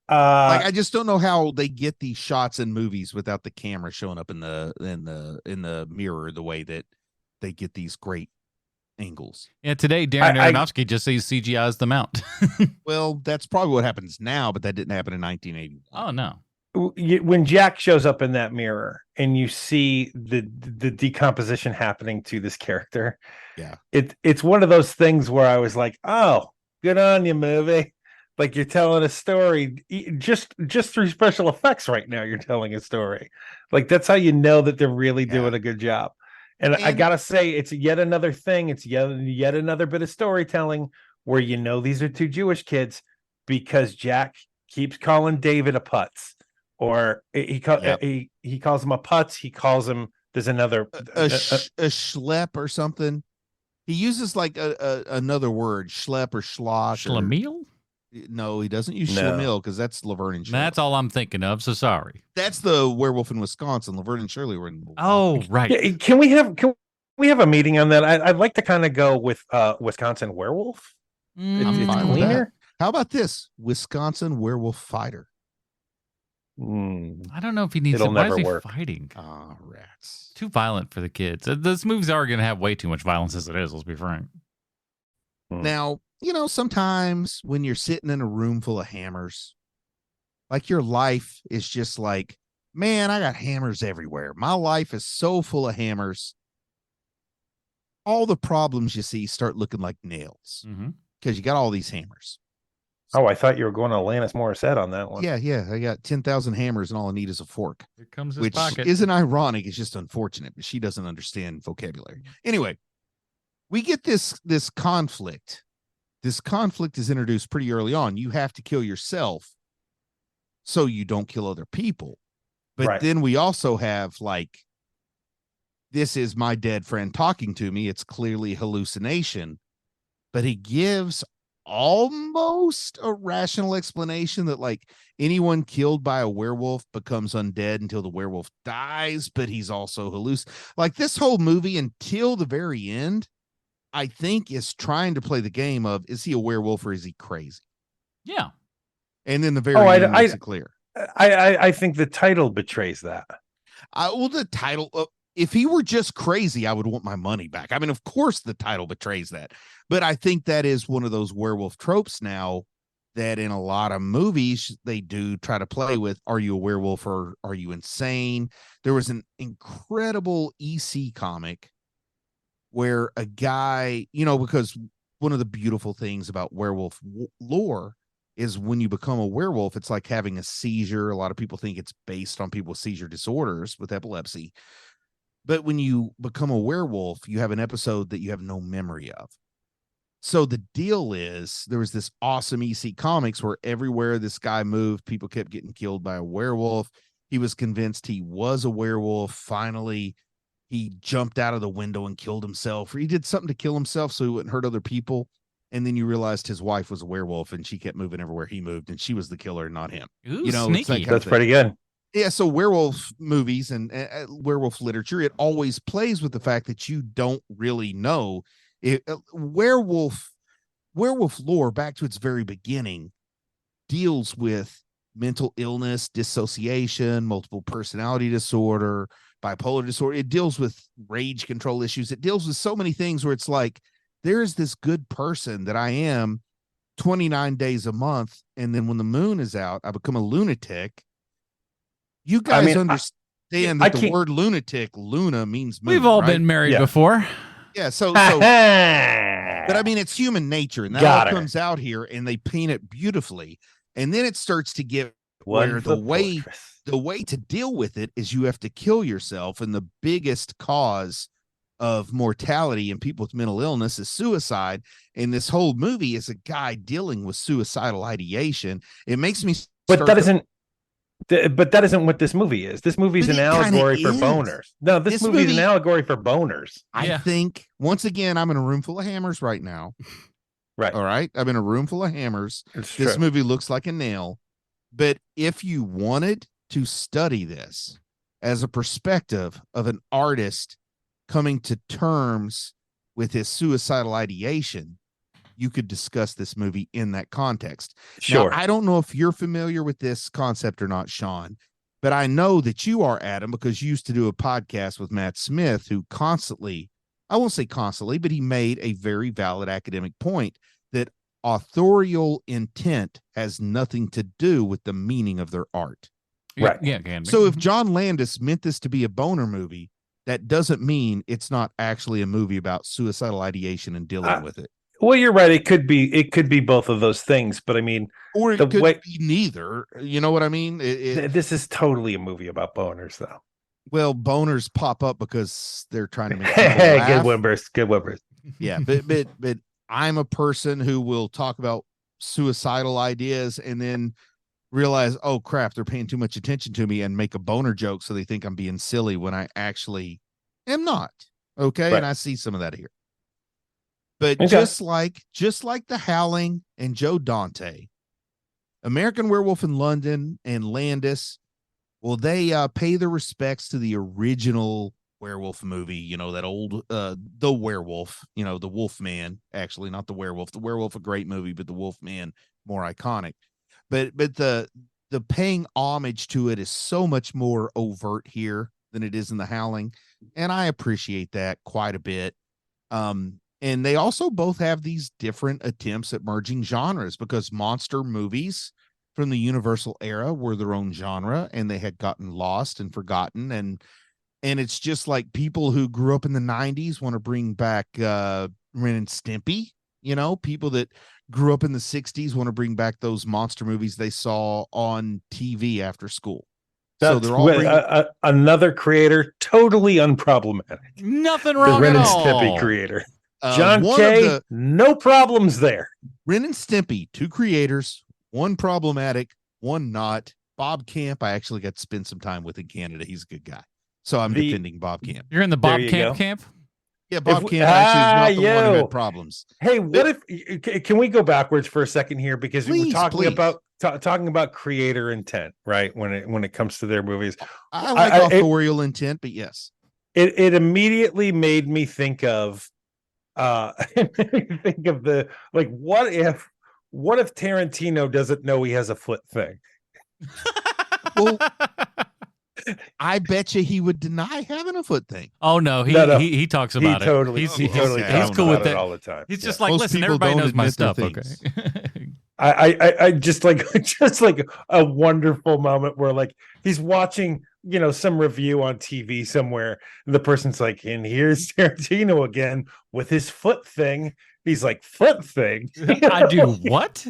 Like, I just don't know how they get these shots in movies without the camera showing up in the mirror the way that they get these great angles. Yeah, today Darren Aronofsky just sees CGI's them out. Well, that's probably what happens now, but that didn't happen in 1981. Oh no. When Jack shows up in that mirror and you see the decomposition happening to this character, yeah, it's one of those things where I was like, oh, good on you, movie. Like, you're telling a story just through special effects right now. You're telling a story. Like, that's how you know that they're really doing a good job. And I gotta say, it's yet another thing. It's yet another bit of storytelling where these are two Jewish kids because Jack keeps calling David a putz, or he calls him a putz. He calls him. There's another a schlep or something. He uses like another word, schlep or schlock. Schlemiel? No, he doesn't use schlemiel because that's Laverne and Shirley. That's all I'm thinking of. So sorry. That's the Werewolf in Wisconsin. Laverne and Shirley were in. Oh, right. Yeah, can we have a meeting on that? I'd like to kind of go with Wisconsin Werewolf. I'm fine with that. How about this Wisconsin Werewolf Fighter? I don't know if he needs It'll to. Why never is he work. fighting? Oh, rats. Too violent for the kids. This movies are going to have way too much violence as it is. Let's be frank. Now, sometimes when you're sitting in a room full of hammers, like your life is just like, man, I got hammers everywhere. My life is so full of hammers. All the problems you see start looking like nails because you got all these hammers. Oh, I thought you were going to Alanis Morissette on that one. Yeah. I got 10,000 hammers and all I need is a fork. Here comes his pocket. Which isn't ironic. It's just unfortunate, but she doesn't understand vocabulary. Anyway, we get this conflict. This conflict is introduced pretty early on. You have to kill yourself so you don't kill other people. But then we also have like, this is my dead friend talking to me. It's clearly hallucination, but he gives almost a rational explanation that like anyone killed by a werewolf becomes undead until the werewolf dies, but he's also like this whole movie until the very end, I think is trying to play the game of, is he a werewolf or is he crazy? Yeah. And then the very end makes it clear. I think the title betrays that. The title, if he were just crazy, I would want my money back. I mean, of course the title betrays that, but I think that is one of those werewolf tropes now that in a lot of movies they do try to play with. Are you a werewolf or are you insane? There was an incredible EC comic where a guy, because one of the beautiful things about werewolf lore is when you become a werewolf, it's like having a seizure. A lot of people think it's based on people with seizure disorders with epilepsy. But when you become a werewolf, you have an episode that you have no memory of. So the deal is there was this awesome EC comics where everywhere this guy moved, people kept getting killed by a werewolf. He was convinced he was a werewolf. Finally, he jumped out of the window and killed himself, or he did something to kill himself so he wouldn't hurt other people. And then you realized his wife was a werewolf and she kept moving everywhere he moved and she was the killer, not him. Ooh, sneaky. That's pretty good. Yeah, so werewolf movies and werewolf literature, it always plays with the fact that you don't really know. Werewolf lore, back to its very beginning, deals with mental illness, dissociation, multiple personality disorder, bipolar disorder. It deals with rage control issues. It deals with so many things where it's like, there's this good person that I am 29 days a month, and then when the moon is out, I become a lunatic. You guys understand that the word lunatic, Luna, means moon, we've all been married before. Yeah, so but I mean, it's human nature, and that all comes out here, and they paint it beautifully. And then it starts to get where the way to deal with it is you have to kill yourself, and the biggest cause of mortality in people with mental illness is suicide. And this whole movie is a guy dealing with suicidal ideation. It makes me But that isn't what this movie is. This movie is an allegory for boners. No, this movie is an allegory for boners. I think, once again, I'm in a room full of hammers right now. Right. All right. I'm in a room full of hammers. This movie looks like a nail. But if you wanted to study this as a perspective of an artist coming to terms with his suicidal ideation, you could discuss this movie in that context. Sure. Now, I don't know if you're familiar with this concept or not, Sean, but I know that you are, Adam, because you used to do a podcast with Matt Smith, who constantly, I won't say constantly, but he made a very valid academic point that authorial intent has nothing to do with the meaning of their art. Right. Yeah. So if John Landis meant this to be a boner movie, that doesn't mean it's not actually a movie about suicidal ideation and dealing with it. Well, you're right. It could be both of those things, but I mean, or it could be neither. You know what I mean? This is totally a movie about boners, though. Well, boners pop up because they're trying to make people Hey, laugh. good whimpers. Yeah, but I'm a person who will talk about suicidal ideas and then realize, oh crap, they're paying too much attention to me and make a boner joke so they think I'm being silly when I actually am not. Okay, Right. and I see some of that here. But Okay. just like The Howling and Joe Dante, American Werewolf in London and Landis, well, they pay their respects to the original werewolf movie, you know, that old the Werewolf, you know, the Wolfman, actually, not the Werewolf. The Werewolf, a great movie, but the Wolfman more iconic. But the paying homage to it is so much more overt here than it is in The Howling, and I appreciate that quite a bit. And they also both have these different attempts at merging genres, because monster movies from the Universal era were their own genre and they had gotten lost and forgotten. And it's just like people who grew up in the 90s want to bring back Ren and Stimpy, you know, people that grew up in the 60s want to bring back those monster movies they saw on TV after school. That's so they're all another creator, totally unproblematic. Nothing wrong The Ren at and all. Stimpy creator. John one Kay, of the no problems there. Ren and Stimpy, two creators, one problematic, one not. Bob Camp, I actually got to spend some time with in Canada. He's a good guy. So I'm defending Bob Camp. You're in the There Bob you Camp go. camp? Yeah, Bob Camp actually is not the one who had problems. Hey, what if can we go backwards for a second here, because we were talking about talking about creator intent, right? When it comes to their movies, I like authorial intent, but yes, it immediately made me think of think of the, like, what if Tarantino doesn't know he has a foot thing? Well, I bet you he would deny having a foot thing. Oh no, he talks about it. He's cool with that all the time. He's just like, Most listen, people everybody don't knows my admit their stuff. Okay. things. I just like a wonderful moment where, like, he's watching, you know, some review on TV somewhere, and the person's like, and here's Tarantino again with his foot thing. He's like, foot thing? I do what?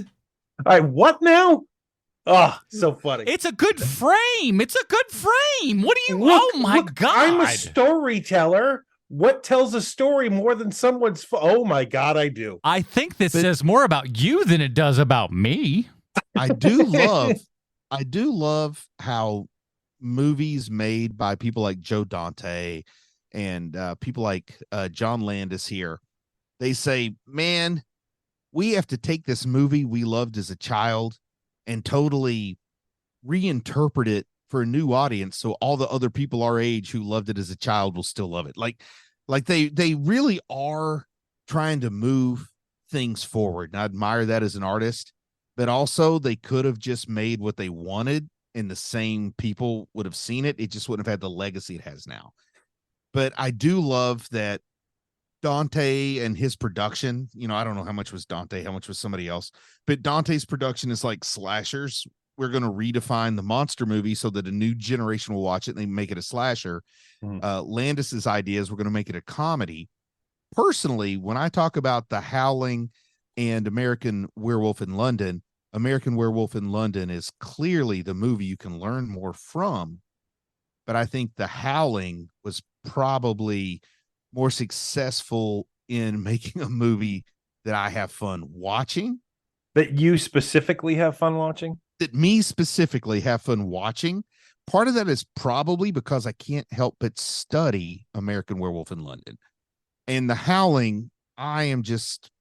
What now? Oh, so funny. It's a good frame. What do you? Look, oh my God. I'm a storyteller. What tells a story more than someone's oh my God, I do. I think this says more about you than it does about me. I do love how movies made by people like Joe Dante and people like John Landis here, they say, man, we have to take this movie we loved as a child and totally reinterpret it for a new audience, so all the other people our age who loved it as a child will still love it. Like they really are trying to move things forward. And I admire that as an artist, but also they could have just made what they wanted and the same people would have seen it. It just wouldn't have had the legacy it has now. But I do love that Dante and his production, you know, I don't know how much was Dante, how much was somebody else, but Dante's production is like slashers. We're going to redefine the monster movie so that a new generation will watch it and they make it a slasher. Landis's idea is we're going to make it a comedy. Personally, when I talk about The Howling and American Werewolf in London, American Werewolf in London is clearly the movie you can learn more from. But I think The Howling was probably more successful in making a movie that I have fun watching. That you specifically have fun watching? That me specifically have fun watching. Part of that is probably because I can't help but study American Werewolf in London. And The Howling, I am just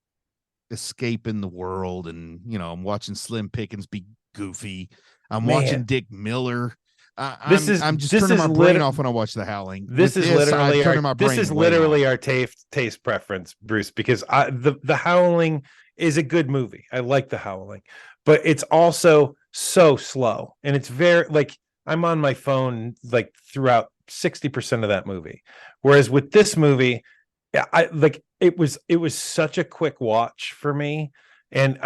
escaping the world, and, you know, I'm watching Slim Pickens be goofy. I'm watching Dick Miller. I'm just turning my brain off when I watch The Howling. This is literally our taste preference, Bruce, because the Howling is a good movie. I like The Howling, but it's also so slow, and it's very, like, I'm on my phone like throughout 60% of that movie, whereas with this movie, it was such a quick watch for me, and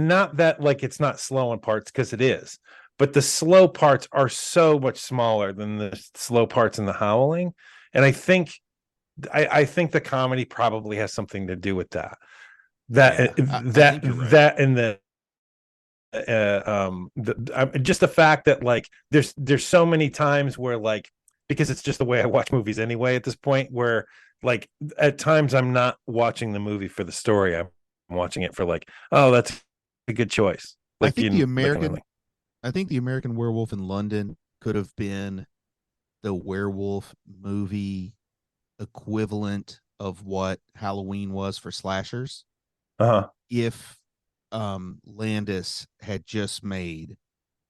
not that, like, it's not slow in parts, because it is. But the slow parts are so much smaller than the slow parts in The Howling. And I think the comedy probably has something to do with that. Just the fact that, like, there's so many times where, like, because it's just the way I watch movies anyway at this point, where like at times I'm not watching the movie for the story. I'm watching it for like, oh, that's a good choice. I Like think you the that kind of American, thing. I think the American Werewolf in London could have been the werewolf movie equivalent of what Halloween was for slashers. Uh-huh. If Landis had just made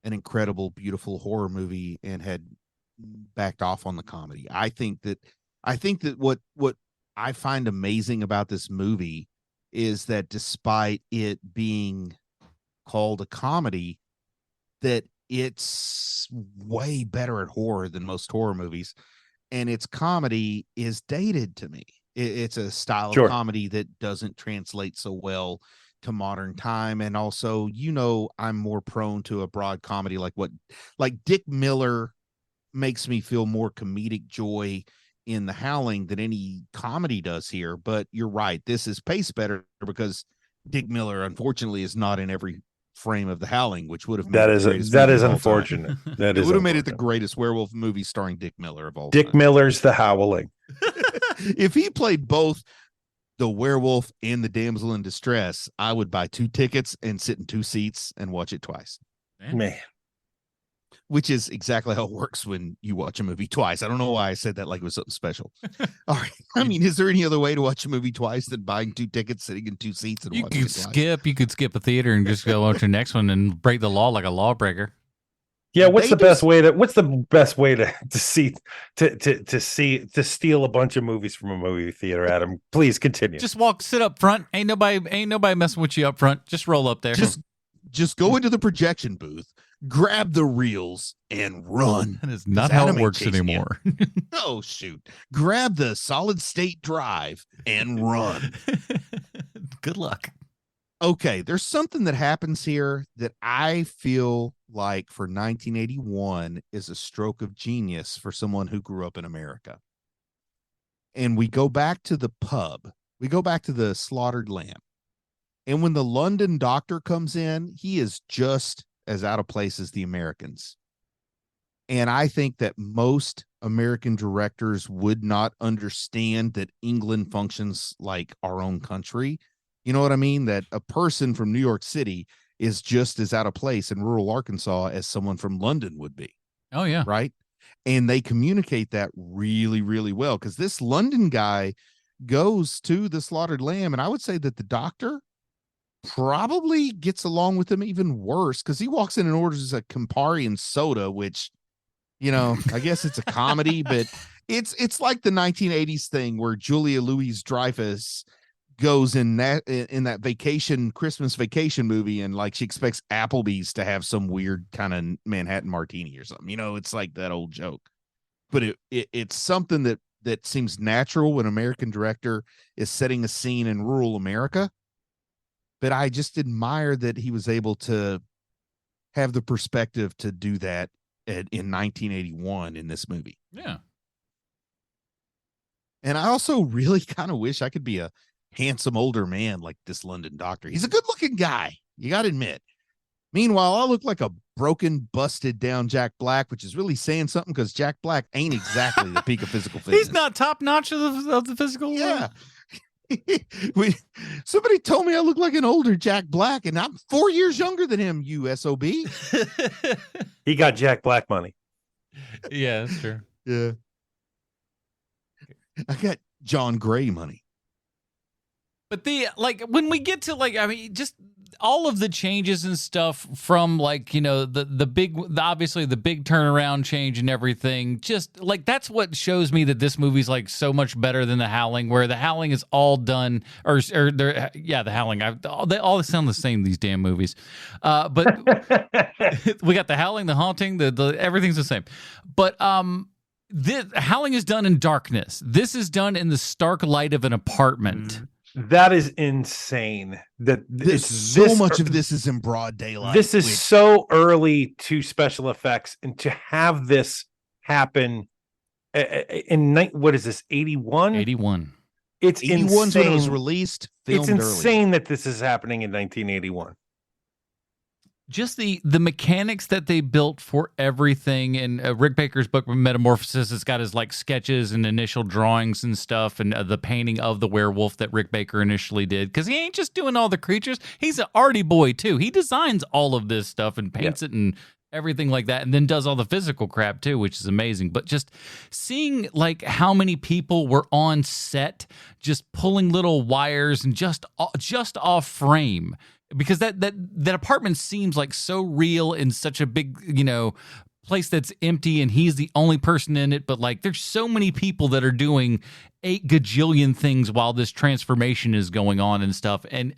an incredible, beautiful horror movie and had backed off on the comedy. I think that what I find amazing about this movie is that despite it being called a comedy, that it's way better at horror than most horror movies, and its comedy is dated to me. It's a style of Sure. comedy that doesn't translate so well to modern time. And also, I'm more prone to a broad comedy like Dick Miller makes me feel more comedic joy in The Howling than any comedy does here. But you're right, this is paced better because Dick Miller, unfortunately, is not in every frame of The Howling, which would have made That it is the greatest that movie is of all time. unfortunate. That It is would have made it the unfortunate. greatest werewolf movie starring Dick Miller of all Dick time. Miller's The Howling. If he played both the werewolf and the damsel in distress, I would buy 2 tickets and sit in 2 seats and watch it twice. Man. Which is exactly how it works when you watch a movie twice. I don't know why I said that like it was something special. All right. I mean, is there any other way to watch a movie twice than buying 2 tickets, sitting in 2 seats, and watching it twice? You could skip a theater and just go watch the next one and break the law like a lawbreaker. Yeah, what's They the best way to steal a bunch of movies from a movie theater, Adam? Please continue. Just sit up front. Ain't nobody messing with you up front. Just roll up there. Just go into the projection booth, grab the reels, and run. That is not how it works anymore. Oh, shoot. Grab the solid state drive and run. Good luck. Okay, there's something that happens here that I feel like for 1981 is a stroke of genius for someone who grew up in America. And we go back to the pub. We go back to the Slaughtered Lamb. And when the London doctor comes in, he is just as out of place as the Americans. And I think that most American directors would not understand that England functions like our own country. You know what I mean? That a person from New York City is just as out of place in rural Arkansas as someone from London would be. Oh, yeah. Right. And they communicate that really, really well, because this London guy goes to the Slaughtered Lamb. And I would say that the doctor probably gets along with him even worse, because he walks in and orders a Campari and soda, which, I guess it's a comedy, but it's like the 1980s thing where Julia Louis-Dreyfus goes in that Christmas vacation movie, and like she expects Applebee's to have some weird kind of Manhattan martini or something. It's like that old joke, but it's something that seems natural when an American director is setting a scene in rural America. But I just admire that he was able to have the perspective to do that in 1981 in this movie. Yeah. And I also really kind of wish I could be a handsome older man like this London doctor. He's a good looking guy, you got to admit. Meanwhile, I look like a broken, busted down Jack Black, which is really saying something, because Jack Black ain't exactly the peak of physical fitness. He's not top notch of the physical. Yeah. Somebody told me I look like an older Jack Black, and I'm 4 years younger than him, you SOB. He got Jack Black money. Yeah, that's true. Yeah. I got John Gray money. But when we get to just all of the changes and stuff from obviously the big turnaround change and everything, just like that's what shows me that this movie's like so much better than The Howling, where The Howling is all done The Howling. They all sound the same, these damn movies. But we got The Howling, The Haunting, the everything's the same. But this Howling is done in darkness. This is done in the stark light of an apartment. That is insane. That much of this is in broad daylight. This is so early to special effects, and to have this happen in what is this, 81? 81. It's 81's insane. when it was released. It's insane that this is happening in 1981. just the mechanics that they built for everything. And Rick Baker's book Metamorphosis has got his like sketches and initial drawings and stuff, and the painting of the werewolf that Rick Baker initially did, because he ain't just doing all the creatures, he's an arty boy too. He designs all of this stuff and paints it and everything like that, and then does all the physical crap too, which is amazing. But just seeing like how many people were on set just pulling little wires and just off frame, because that apartment seems like so real in such a big, place that's empty, and he's the only person in it. But like, there's so many people that are doing 8 gajillion things while this transformation is going on and stuff. And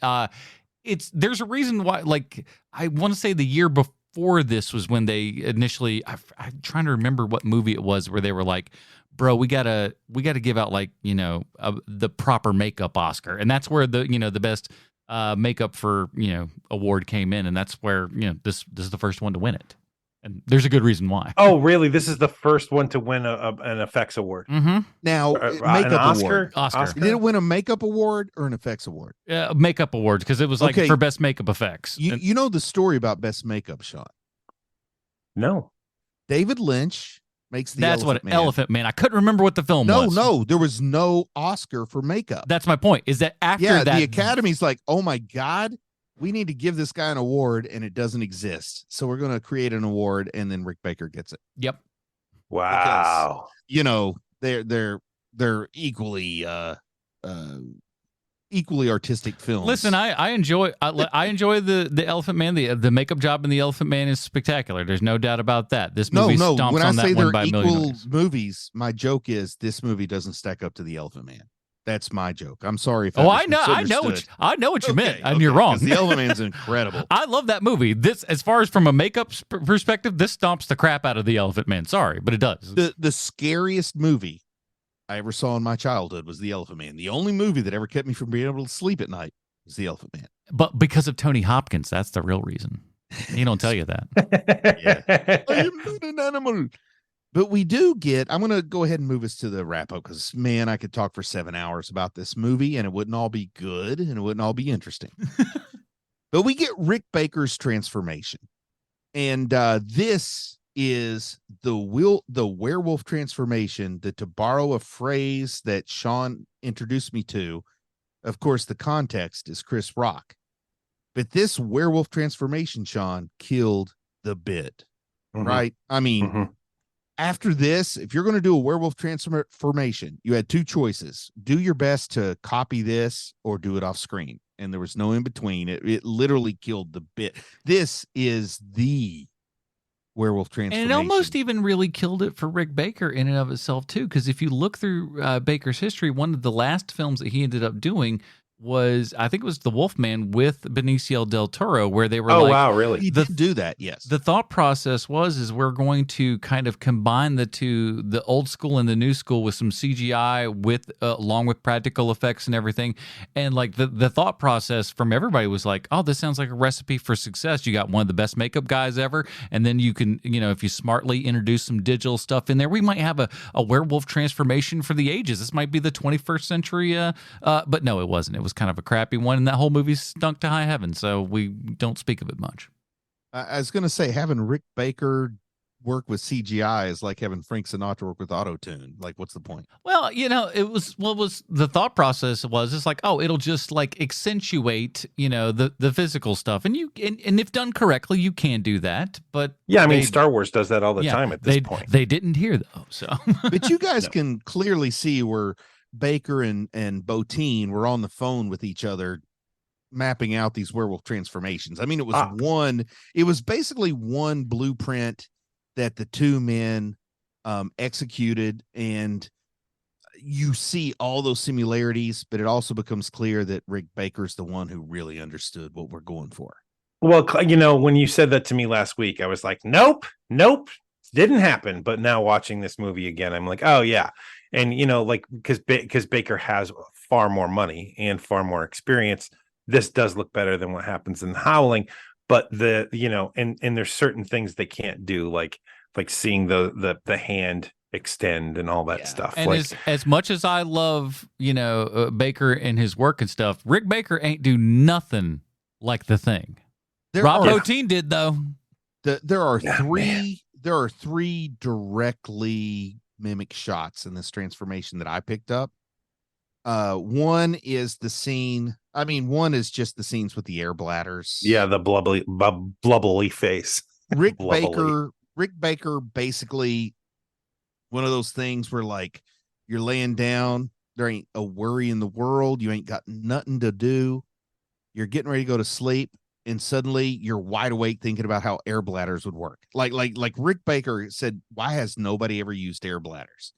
there's a reason why. Like, I want to say the year before this was when they initially. I'm trying to remember what movie it was where they were like, bro, we gotta give out like the proper makeup Oscar, and that's where the best makeup for award came in, and that's where this is the first one to win it, and there's a good reason why. Oh, really? This is the first one to win an effects award. Mm-hmm. Now, makeup award. Oscar. Did it win a makeup award or an effects award? Makeup awards, because it was like for best makeup effects. You know the story about best makeup, Sean? No. David Lynch makes the Elephant Man. I couldn't remember what the film was. No, there was no Oscar for makeup. That's my point. Is that after that, the Academy's like, oh my God, we need to give this guy an award, and it doesn't exist. So we're going to create an award, and then Rick Baker gets it. Yep. Wow. Because, they're equally artistic films. Listen, I enjoy the Elephant Man. The makeup job in the Elephant Man is spectacular. There's no doubt about that. This movie stomps when on I say that one they're by a equal million ways. movies, my joke is this movie doesn't stack up to the Elephant Man. That's my joke. I'm sorry if I know what you meant, and you're wrong. The Elephant Man's incredible. I love that movie. This, as far as from a makeup perspective, this stomps the crap out of the Elephant Man. Sorry, but it does. The scariest movie I ever saw in my childhood was The Elephant Man. The only movie that ever kept me from being able to sleep at night was The Elephant Man. But because of Tony Hopkins, that's the real reason. He don't tell you that. Yeah. I am not an animal. But we do I'm going to go ahead and move us to the wrap up, because, man, I could talk for 7 hours about this movie, and it wouldn't all be good, and it wouldn't all be interesting. But we get Rick Baker's transformation. And this is the werewolf transformation, that, to borrow a phrase that Sean introduced me to, of course, the context is Chris Rock. But this werewolf transformation, Sean, killed the bit, right? I mean, after this, if you're going to do a werewolf transformation, you had 2 choices. Do your best to copy this or do it off screen. And there was no in between. It literally killed the bit. This is the werewolf transformation. And it almost even really killed it for Rick Baker in and of itself, too. Because if you look through Baker's history, one of the last films that he ended up doing was, I think it was The Wolfman with Benicio del Toro, where they were wow, really? He did do that, yes. The thought process is we're going to kind of combine the two, the old school and the new school, with some CGI with along with practical effects and everything. And like the thought process from everybody was like, oh, this sounds like a recipe for success. You got one of the best makeup guys ever, and then you can, if you smartly introduce some digital stuff in there, we might have a werewolf transformation for the ages. This might be the 21st century, but no, it wasn't. It was kind of a crappy one, and that whole movie stunk to high heaven, so we don't speak of it much. I was going to say, having Rick Baker work with CGI is like having Frank Sinatra work with auto-tune. Like, what's the point? Well, it was the thought process was, it's like, oh, it'll just like accentuate, the physical stuff, and if done correctly, you can do that. But yeah, I mean, Star Wars does that all the time at this point. They didn't hear though, so. But you guys can clearly see where Baker and Bottin were on the phone with each other, mapping out these werewolf transformations. I mean, it was basically one blueprint that the 2 men executed, and you see all those similarities, but it also becomes clear that Rick Baker's the one who really understood what we're going for. Well, when you said that to me last week, I was like, nope, didn't happen. But now watching this movie again, I'm like, oh yeah. And, because Baker has far more money and far more experience, this does look better than what happens in Howling. But and there's certain things they can't do, like seeing the hand extend and all that stuff. And as much as I love, Baker and his work and stuff, Rick Baker ain't do nothing like The Thing. Rob Bottin did though. There are Yeah, three. There are three directly mimic shots in this transformation that I picked up. One is the scene. I mean, one is just the scenes with the air bladders. Yeah, the blubbly face. Rick Blubbly. Baker, basically one of those things where like you're laying down, there ain't a worry in the world, you ain't got nothing to do, you're getting ready to go to sleep, and suddenly you're wide awake thinking about how air bladders would work. Like Rick Baker said, why has nobody ever used air bladders?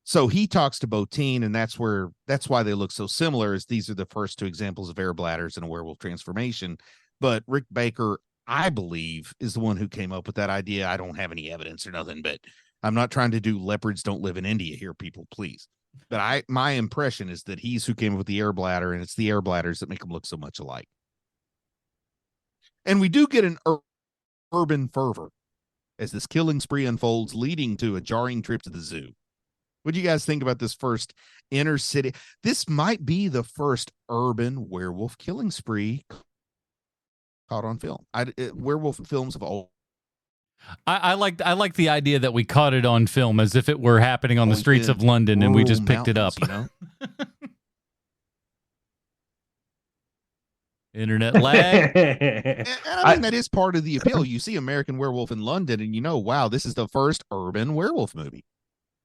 So he talks to Bottin, and that's why they look so similar, is these are the first two examples of air bladders in a werewolf transformation. But Rick Baker, I believe, is the one who came up with that idea. I don't have any evidence or nothing, but I'm not trying to do leopards don't live in India here, people, please. But my impression is that he's who came up with the air bladder, and it's the air bladders that make them look so much alike. And we do get an urban fervor as this killing spree unfolds, leading to a jarring trip to the zoo. What do you guys think about this first inner city? This might be the first urban werewolf killing spree caught on film. Werewolf films have all. I like the idea that we caught it on film as if it were happening on the streets of London and we just picked it up. You know? Internet lag. And I mean, that is part of the appeal. You see American Werewolf in London and you know, wow, this is the first urban werewolf movie.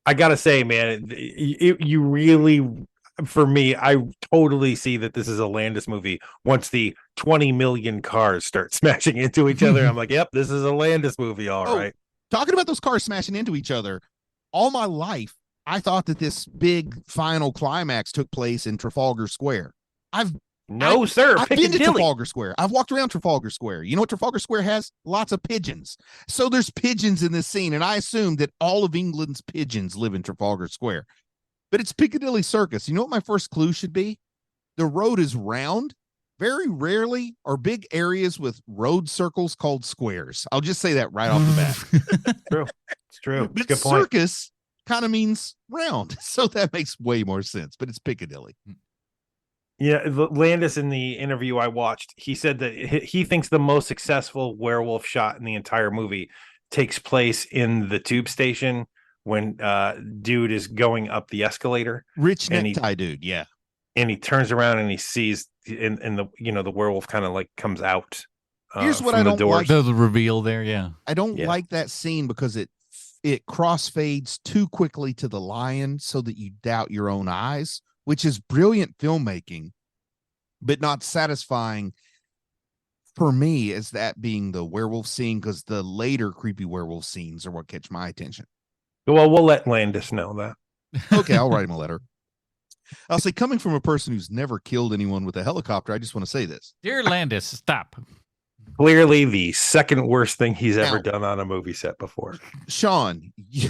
I gotta say, man, you really, for me, I totally see that this is a Landis movie. Once the 20 million cars start smashing into each other, I'm like, yep, this is a Landis movie, all right. Talking about those cars smashing into each other, all my life, I thought that this big final climax took place in Trafalgar Square. I've been to Trafalgar Square. I've walked around Trafalgar Square. You know what Trafalgar Square has? Lots of pigeons. So there's pigeons in this scene, and I assume that all of England's pigeons live in Trafalgar Square. But it's Piccadilly Circus. You know what my first clue should be? The road is round. Very rarely are big areas with road circles called squares. I'll just say that right off the bat. True. It's true. But Good point. circus kind of means round. So that makes way more sense, but it's Piccadilly. Yeah, Landis, in the interview I watched, he said that he thinks the most successful werewolf shot in the entire movie takes place in the tube station when dude is going up the escalator. Rich necktie dude, yeah. And he turns around and he sees in the the werewolf kind of like comes out. Here's what I don't like. The reveal there, yeah. I don't like that scene because it crossfades too quickly to the lion so that you doubt your own eyes, which is brilliant filmmaking, but not satisfying for me as that being the werewolf scene, because the later creepy werewolf scenes are what catch my attention. Well, we'll let Landis know that. Okay, I'll write him a letter. I'll say, coming from a person who's never killed anyone with a helicopter, I just want to say this. Dear Landis, stop. Clearly the second worst thing he's ever done on a movie set before. Sean, you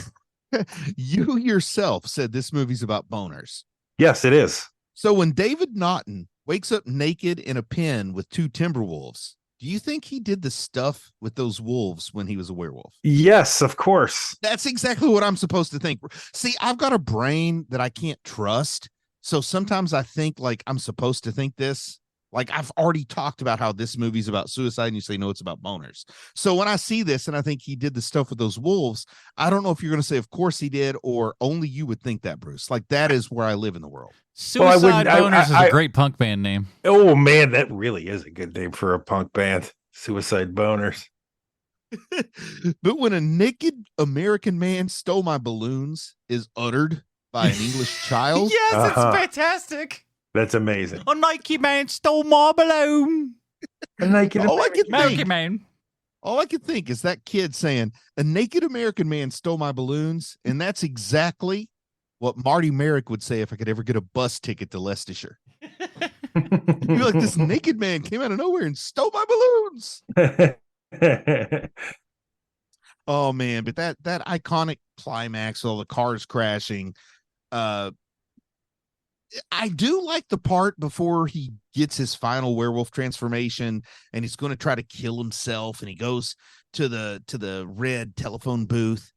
yourself said this movie's about boners. Yes, it is. So when David Naughton wakes up naked in a pen with two timber wolves, do you think he did the stuff with those wolves when he was a werewolf? Yes, of course. That's exactly what I'm supposed to think. See, I've got a brain that I can't trust. So sometimes I think like I'm supposed to think this. Like I've already talked about how this movie's about suicide and you say, no, it's about boners. So when I see this and I think he did the stuff with those wolves, I don't know if you're going to say, of course he did, or only you would think that, Bruce. Like that is where I live in the world. Suicide Boners is a great punk band name. Oh man, that really is a good name for a punk band. Suicide Boners. But when a naked American man stole my balloons is uttered by an English child. Yes, it's fantastic. That's amazing. A Nike man stole my balloon. All I could think is that kid saying, a naked American man stole my balloons. And that's exactly what Marty Merrick would say if I could ever get a bus ticket to Leicestershire. He'd be like, this naked man came out of nowhere and stole my balloons. Oh man, but that iconic climax, all the cars crashing, I do like the part before he gets his final werewolf transformation and he's going to try to kill himself, and he goes to the red telephone booth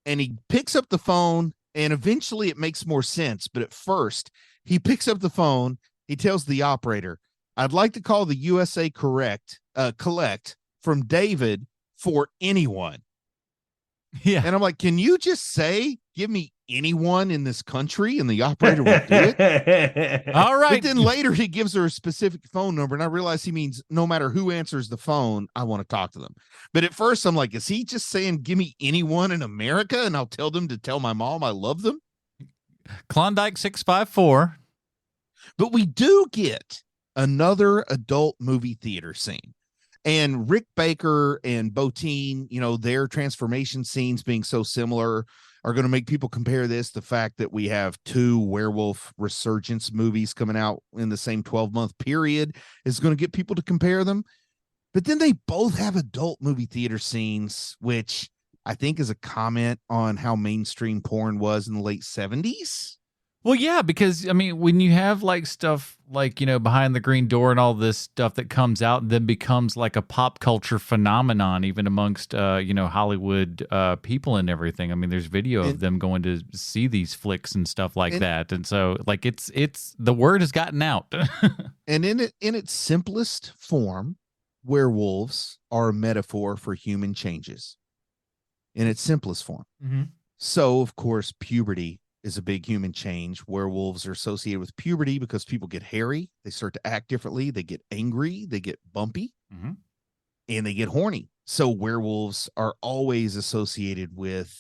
and he picks up the phone, and eventually it makes more sense. But at first he picks up the phone, he tells the operator, I'd like to call the USA collect from David for anyone. Yeah. And I'm like, can you just say, give me anyone in this country? And the operator will do it. All right. But then later he gives her a specific phone number. And I realize he means no matter who answers the phone, I want to talk to them. But at first I'm like, is he just saying, give me anyone in America? And I'll tell them to tell my mom I love them. Klondike 654. But we do get another adult movie theater scene. And Rick Baker and Bottin, their transformation scenes being so similar are going to make people compare this. The fact that we have 2 werewolf resurgence movies coming out in the same 12-month period is going to get people to compare them. But then they both have adult movie theater scenes, which I think is a comment on how mainstream porn was in the late 70s. Well, yeah, because, I mean, when you have like stuff like, Behind the Green Door and all this stuff that comes out and then becomes like a pop culture phenomenon, even amongst, Hollywood people and everything. I mean, there's video of them going to see these flicks and stuff like that. And so like it's the word has gotten out. And in its simplest form, werewolves are a metaphor for human changes in its simplest form. Mm-hmm. So, of course, puberty is a big human change. Werewolves are associated with puberty because people get hairy, they start to act differently, they get angry, they get bumpy, mm-hmm. and they get horny. So werewolves are always associated with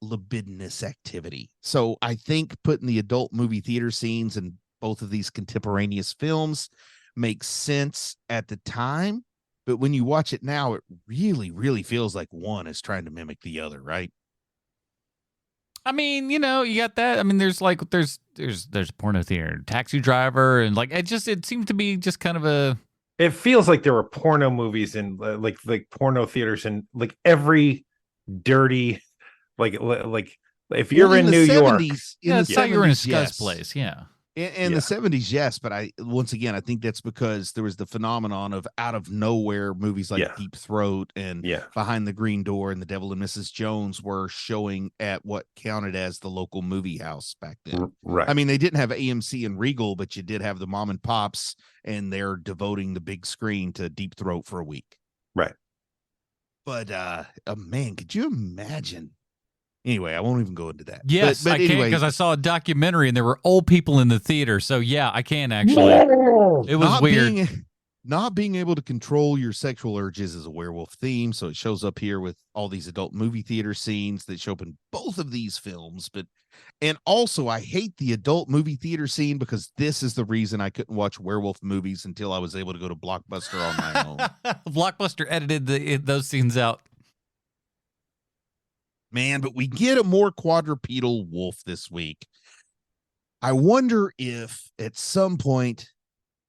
libidinous activity. So I think putting the adult movie theater scenes in both of these contemporaneous films makes sense at the time, but when you watch it now, it really, really feels like one is trying to mimic the other, right? I mean, you got that. I mean, there's a porno theater, Taxi Driver, and like it seems to be just kind of a. It feels like there were porno movies in like porno theaters and like every dirty, like if you're in New York, it's like you're in a scuzz place, yeah. In the 70s, yes, but I think that's because there was the phenomenon of out of nowhere movies like Deep Throat and Behind the Green Door and The Devil and Mrs. Jones were showing at what counted as the local movie house back then. Right. I mean, they didn't have AMC and Regal, but you did have the mom and pops, and they're devoting the big screen to Deep Throat for a week. Right. But man, could you imagine? Anyway, I won't even go into that. Yes, but I can, because I saw a documentary and there were old people in the theater. So yeah, I can actually. It was weird. Not being able to control your sexual urges is a werewolf theme. So it shows up here with all these adult movie theater scenes that show up in both of these films. And also I hate the adult movie theater scene because this is the reason I couldn't watch werewolf movies until I was able to go to Blockbuster on my own. Blockbuster edited those scenes out. Man, but we get a more quadrupedal wolf this week. I wonder if at some point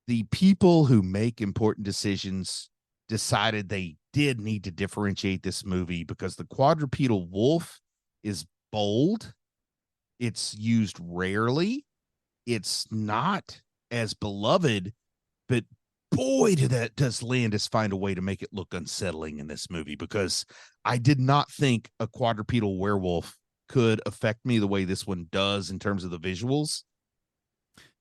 the people who make important decisions decided they did need to differentiate this movie, because the quadrupedal wolf is bold. It's used rarely. It's not as beloved, but boy, does Landis find a way to make it look unsettling in this movie, because I did not think a quadrupedal werewolf could affect me the way this one does in terms of the visuals.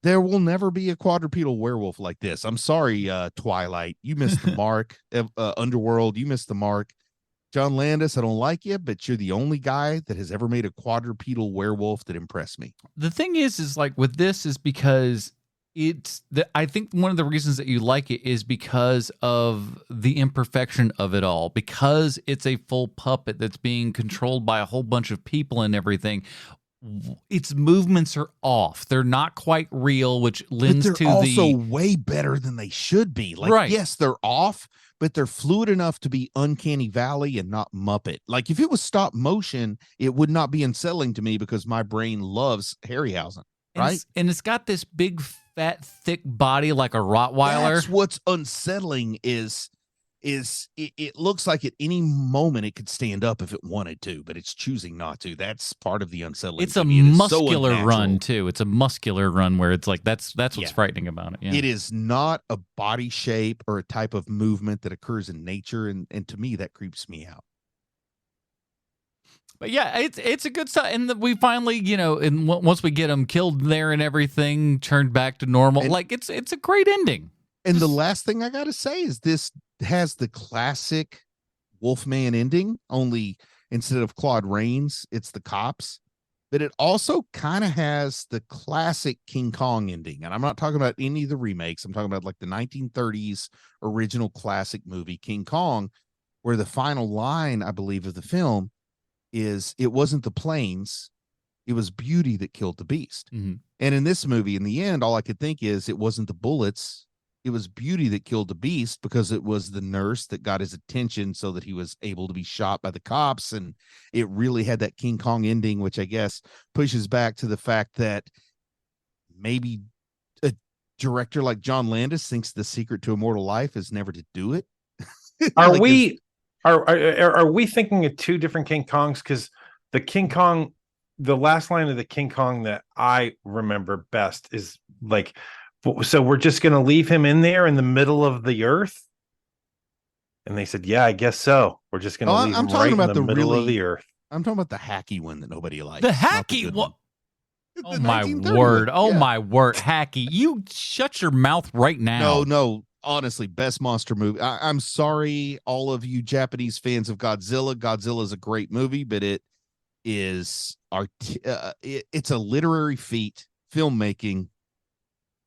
There will never be a quadrupedal werewolf like this. I'm sorry, Twilight. You missed the mark. Underworld, you missed the mark. John Landis, I don't like you, but you're the only guy that has ever made a quadrupedal werewolf that impressed me. The thing is like with this is because I think one of the reasons that you like it is because of the imperfection of it all, because it's a full puppet that's being controlled by a whole bunch of people and everything. Its movements are off. They're not quite real, which lends to also way better than they should be. Like, right. Yes, they're off, but they're fluid enough to be Uncanny Valley and not Muppet. Like if it was stop motion, it would not be unsettling to me because my brain loves Harryhausen. Right. And it's got this big, fat, thick body like a Rottweiler. That's what's unsettling is it looks like at any moment it could stand up if it wanted to, but it's choosing not to. That's part of the unsettling. It's a muscular run too. It's a muscular run where it's like that's what's frightening about it. Yeah. It is not a body shape or a type of movement that occurs in nature, and to me that creeps me out. But yeah, it's a good stuff, and we finally, and once we get them killed there and everything turned back to normal, like it's a great ending. And the last thing I got to say is this has the classic Wolfman ending, only instead of Claude Rains, it's the cops. But it also kind of has the classic King Kong ending. And I'm not talking about any of the remakes. I'm talking about like the 1930s original classic movie, King Kong, where the final line, I believe, of the film is it wasn't the planes, it was beauty that killed the beast. Mm-hmm. And in this movie, in the end, all I could think is it wasn't the bullets, it was beauty that killed the beast, because it was the nurse that got his attention so that he was able to be shot by the cops. And it really had that King Kong ending, which I guess pushes back to the fact that maybe a director like John Landis thinks the secret to immortal life is never to do it. Are we thinking of two different King Kongs? Because the King Kong, the last line of the King Kong that I remember best is like, so we're just going to leave him in there in the middle of the earth? And they said, yeah, I guess so. We're just going to leave him right in the middle of the earth. I'm talking about the hacky one that nobody likes. The hacky one. Oh my word. Oh my word. Hacky. You shut your mouth right now. No. Honestly, best monster movie. I'm sorry, all of you Japanese fans of Godzilla. Godzilla is a great movie, but it is it's a literary feat. Filmmaking.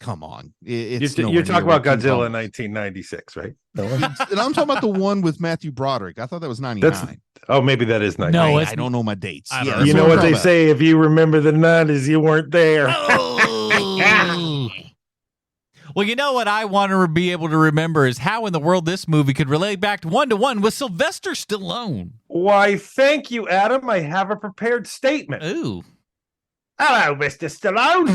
Come on, you're talking about Godzilla in 1996, right? And I'm talking about the one with Matthew Broderick. I thought that was 99. Maybe that is 99. No, I don't know my dates. You know what they say: if you remember the 90s, you weren't there. Oh. Well, you know what I want to be able to remember is how in the world this movie could relate back to 1-to-1 with Sylvester Stallone. Why, thank you, Adam. I have a prepared statement. Ooh. Hello, Mr. Stallone.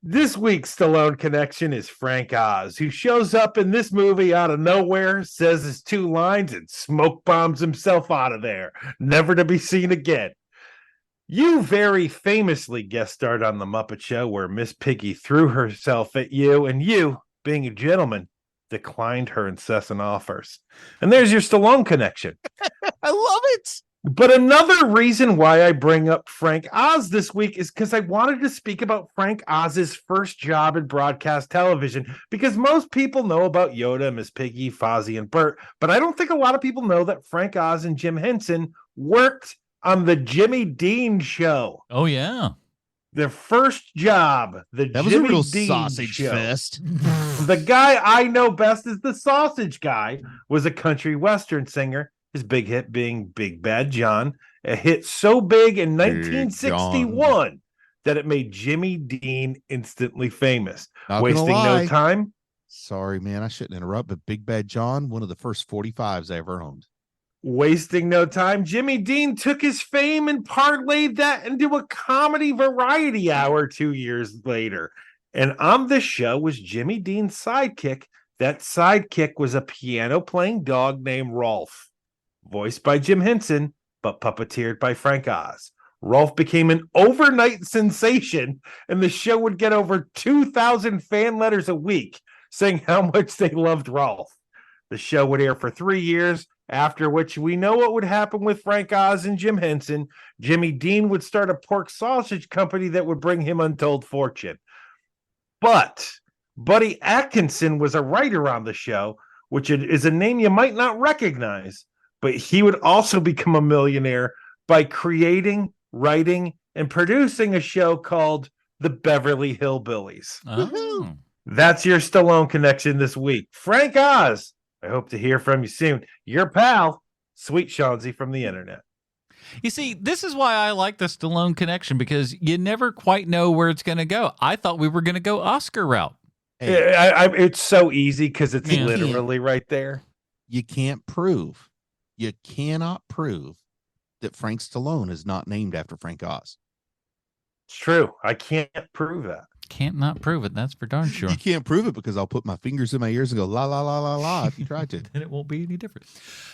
This week's Stallone connection is Frank Oz, who shows up in this movie out of nowhere, says his two lines, and smoke bombs himself out of there, never to be seen again. You very famously guest starred on The Muppet Show, where Miss Piggy threw herself at you, and you, being a gentleman, declined her incessant offers. And there's your Stallone connection. I love it. But another reason why I bring up Frank Oz this week is because I wanted to speak about Frank Oz's first job in broadcast television, because most people know about Yoda, Miss Piggy, Fozzie, and Bert, but I don't think a lot of people know that Frank Oz and Jim Henson worked on the Jimmy Dean Show. Oh, yeah. Their first job, that was Jimmy a real Dean sausage Show. fest. The guy I know best as the Sausage Guy was a country western singer, his big hit being Big Bad John, a hit so big in 1961 that it made Jimmy Dean instantly famous. Wasting no time. Sorry, man, I shouldn't interrupt, but Big Bad John, one of the first 45s I ever owned. Wasting no time, Jimmy Dean took his fame and parlayed that into a comedy variety hour 2 years later. And on this show was Jimmy Dean's sidekick. That sidekick was a piano-playing dog named Rolf, voiced by Jim Henson, but puppeteered by Frank Oz. Rolf became an overnight sensation, and the show would get over 2,000 fan letters a week saying how much they loved Rolf. The show would air for 3 years, after which we know what would happen with Frank Oz and Jim Henson. Jimmy Dean would start a pork sausage company that would bring him untold fortune. But Buddy Atkinson was a writer on the show, which is a name you might not recognize, but he would also become a millionaire by creating, writing, and producing a show called The Beverly Hillbillies. Oh. That's your Stallone connection this week. Frank Oz, I hope to hear from you soon. Your pal, Sweet Shawnsy from the internet. You see, this is why I like the Stallone connection, because you never quite know where it's going to go. I thought we were going to go Oscar route. Hey, it's so easy because it's literally right there. You cannot prove that Frank Stallone is not named after Frank Oz. It's true. I can't prove that. Can't not prove it. That's for darn sure. You can't prove it because I'll put my fingers in my ears and go la la la la la if you try to. Then it won't be any different.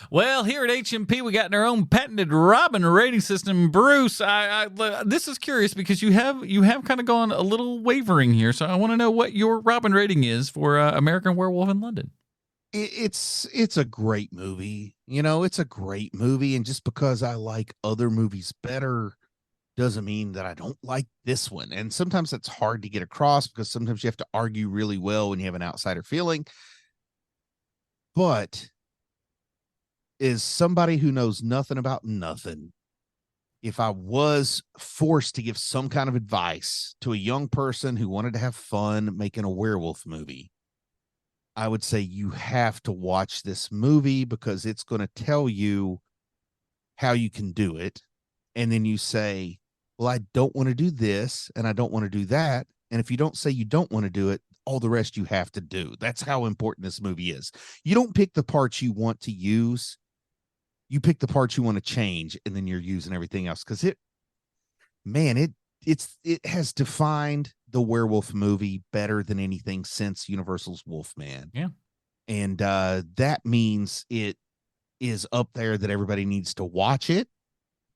Well, here at HMP, we got our own patented Robin rating system. Bruce, this is curious because you have kind of gone a little wavering here, so I want to know what your Robin rating is for American Werewolf in London. It's a great movie. You know, it's a great movie, and just because I like other movies better doesn't mean that I don't like this one. And sometimes that's hard to get across because sometimes you have to argue really well when you have an outsider feeling. But is somebody who knows nothing about nothing, if I was forced to give some kind of advice to a young person who wanted to have fun making a werewolf movie, I would say you have to watch this movie because it's going to tell you how you can do it. And then you say, well, I don't want to do this and I don't want to do that. And if you don't say you don't want to do it, all the rest you have to do. That's how important this movie is. You don't pick the parts you want to use. You pick the parts you want to change, and then you're using everything else. Because it has defined the werewolf movie better than anything since Universal's Wolfman. Yeah. And that means it is up there that everybody needs to watch it.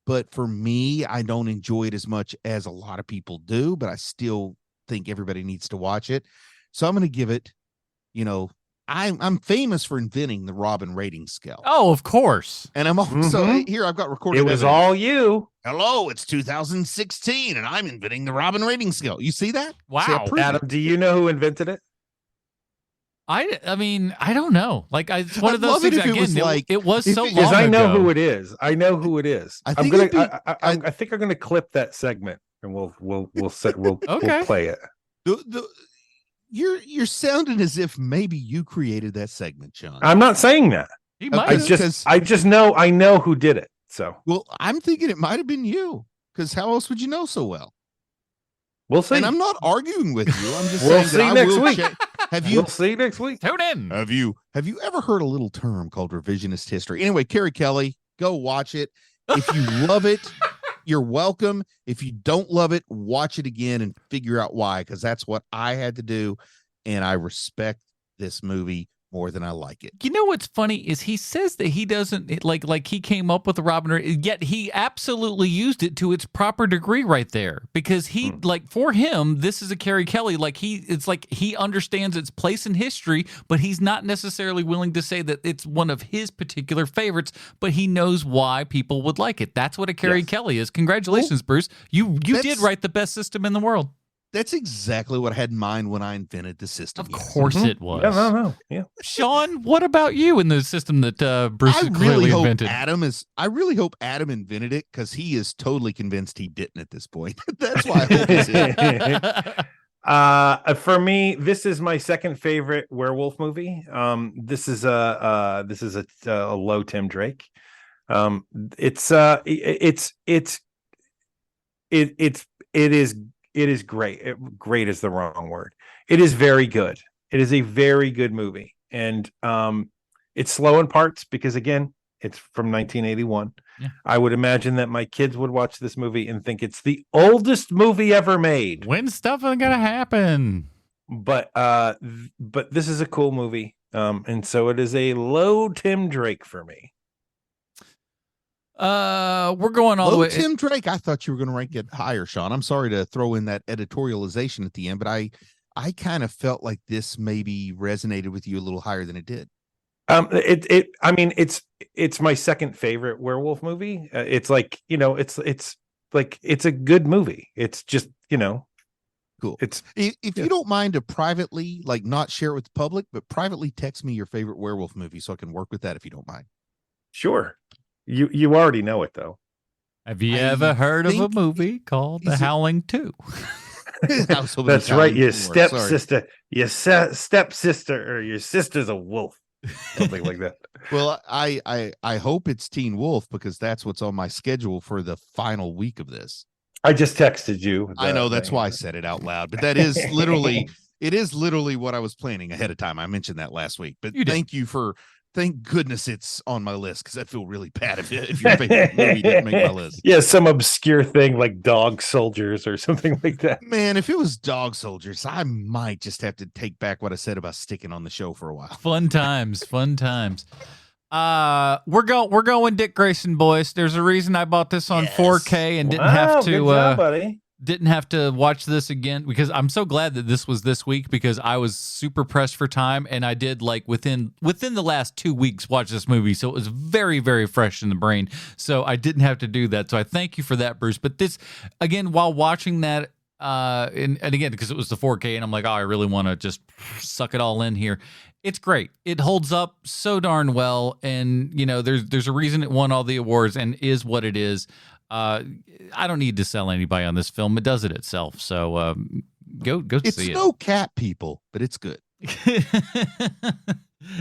But for me, I don't enjoy it as much as a lot of people do, but I still think everybody needs to watch it. So I'm going to give it, I'm famous for inventing the Robin rating scale. Oh, of course. And I'm also here. I've got recorded. It was evidence. all you. Hello, it's 2016, and I'm inventing the Robin rating scale. You see that? Wow. See, Adam, do you know who invented it? I mean, I don't know. Like, it's one of those love it things. if it Again, was like- it was if so it- long Because I know ago. who it is. I know who it is. I I'm think gonna. it'd be- I think I'm gonna clip that segment and we'll Okay. we'll play it. You're sounding as if maybe you created that segment, Sean. I'm not saying that. He I might. I have. just know I know who did it. So Well, I'm thinking it might have been you, because how else would you know so well? we'll see. And I'm not arguing with you. I'm just We'll saying see that I next will week. have We'll you see next week. Tune in. have you ever heard a little term called revisionist history? Anyway, Carrie Kelly, go watch it. If you love it, you're welcome. If you don't love it, watch it again and figure out why, because that's what I had to do. And I respect this movie more than I like it. You know what's funny is he says that he doesn't like he came up with the Robin, yet he absolutely used it to its proper degree right there, because he like, for him, this is a Carrie Kelly, like it's like he understands its place in history, but he's not necessarily willing to say that it's one of his particular favorites, but he knows why people would like it. That's what a Carrie Yes. Kelly is. Congratulations, Bruce. You did that's- write the best system in the world. That's exactly what I had in mind when I invented the system. Of yes. course it was. Yeah, no. Yeah. Sean, what about you in the system that Bruce I clearly really hope invented? I really hope Adam invented it, because he is totally convinced he didn't at this point. That's why I hope it's him. For me, this is my second favorite werewolf movie. This is a low Tim Drake. It is great. Great is the wrong word. It is very good. It is a very good movie, and it's slow in parts because, again, it's from 1981. Yeah. I would imagine that my kids would watch this movie and think it's the oldest movie ever made. When stuff ain't gonna happen. But this is a cool movie, and so it is a low Tim Drake for me. We're going all the way. Tim Drake, I thought you were going to rank it higher, Sean. I'm sorry to throw in that editorialization at the end, but I kind of felt like this maybe resonated with you a little higher than it did. It's my second favorite werewolf movie. It's like, it's a good movie. It's just, Cool. It's If you don't mind to privately, like, not share it with the public, but privately text me your favorite werewolf movie so I can work with that, if you don't mind. sure. You already know it though. Have you I ever heard of a think- movie called The is it- Howling 2? That's right. Your stepsister, or your sister's a wolf. Something like that. Well, I hope it's Teen Wolf, because that's what's on my schedule for the final week of this. I just texted you. I know, that's why I said it out loud, but that is literally what I was planning ahead of time. I mentioned that last week, but You did. thank goodness it's on my list, because I feel really bad if your favorite movie didn't make my list. Yeah, some obscure thing like Dog Soldiers or something like that. Man, if it was Dog Soldiers, I might just have to take back what I said about sticking on the show for a while. Fun times. We're going Dick Grayson, boys. There's a reason I bought this on Yes. 4K and didn't Wow, have good to job, buddy. didn't have to watch this again because I'm so glad that this was this week because I was super pressed for time and I did like within the last 2 weeks watch this movie. So it was very, very fresh in the brain. So I didn't have to do that. So I thank you for that, Bruce. But this, again, while watching that, and again, because it was the 4K and I'm like, oh, I really want to just suck it all in here. It's great. It holds up so darn well. And, you know, there's a reason it won all the awards and is what it is. I don't need to sell anybody on this film. It does it itself. So go see it. It's no cat people, but it's good.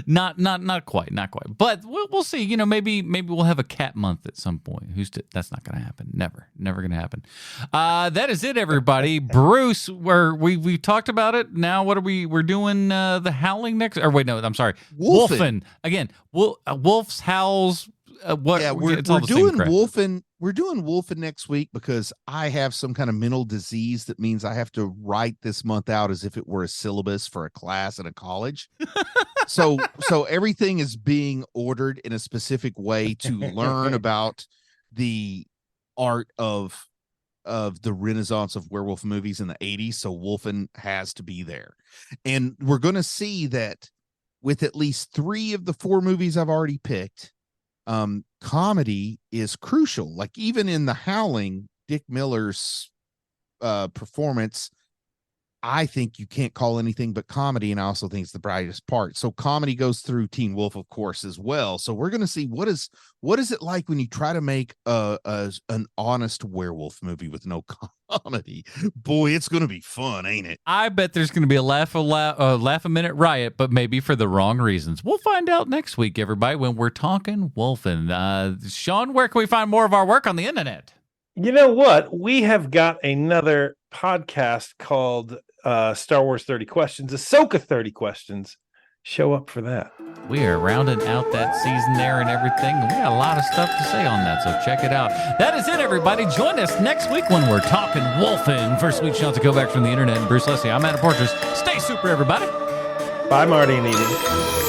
Not quite, but we'll see. You know, maybe we'll have a cat month at some point. That's not going to happen. Never going to happen. That is it, everybody. Bruce, we talked about it. Now, what are we're doing? The Howling next, or wait, no, I'm sorry, Wolfen again. Wolf's Howls. We're doing Wolfen. We're doing Wolfen next week because I have some kind of mental disease that means I have to write this month out as if it were a syllabus for a class at a college. So everything is being ordered in a specific way to learn about the art of the renaissance of werewolf movies in the 80s. So Wolfen has to be there. And we're going to see that with at least 3 of the 4 movies I've already picked, comedy is crucial. Like even in The Howling, Dick Miller's performance, I think you can't call anything but comedy, and I also think it's the brightest part. So comedy goes through Teen Wolf, of course, as well. So we're going to see what is it like when you try to make an honest werewolf movie with no comedy. Boy, it's going to be fun, ain't it? I bet there's going to be a laugh a minute riot, but maybe for the wrong reasons. We'll find out next week, everybody, when we're talking Wolfen. Sean, where can we find more of our work on the internet? You know what? We have got another podcast called Star Wars 30 Questions, Ahsoka 30 Questions. Show up for that. We are rounding out that season there and everything. We got a lot of stuff to say on that, so check it out. That is it, everybody. Join us next week when we're talking Wolfen. For sweet shots of go back from the internet and Bruce Leslie, I'm Adam Portress. Stay super, everybody. Bye, Marty and Edie.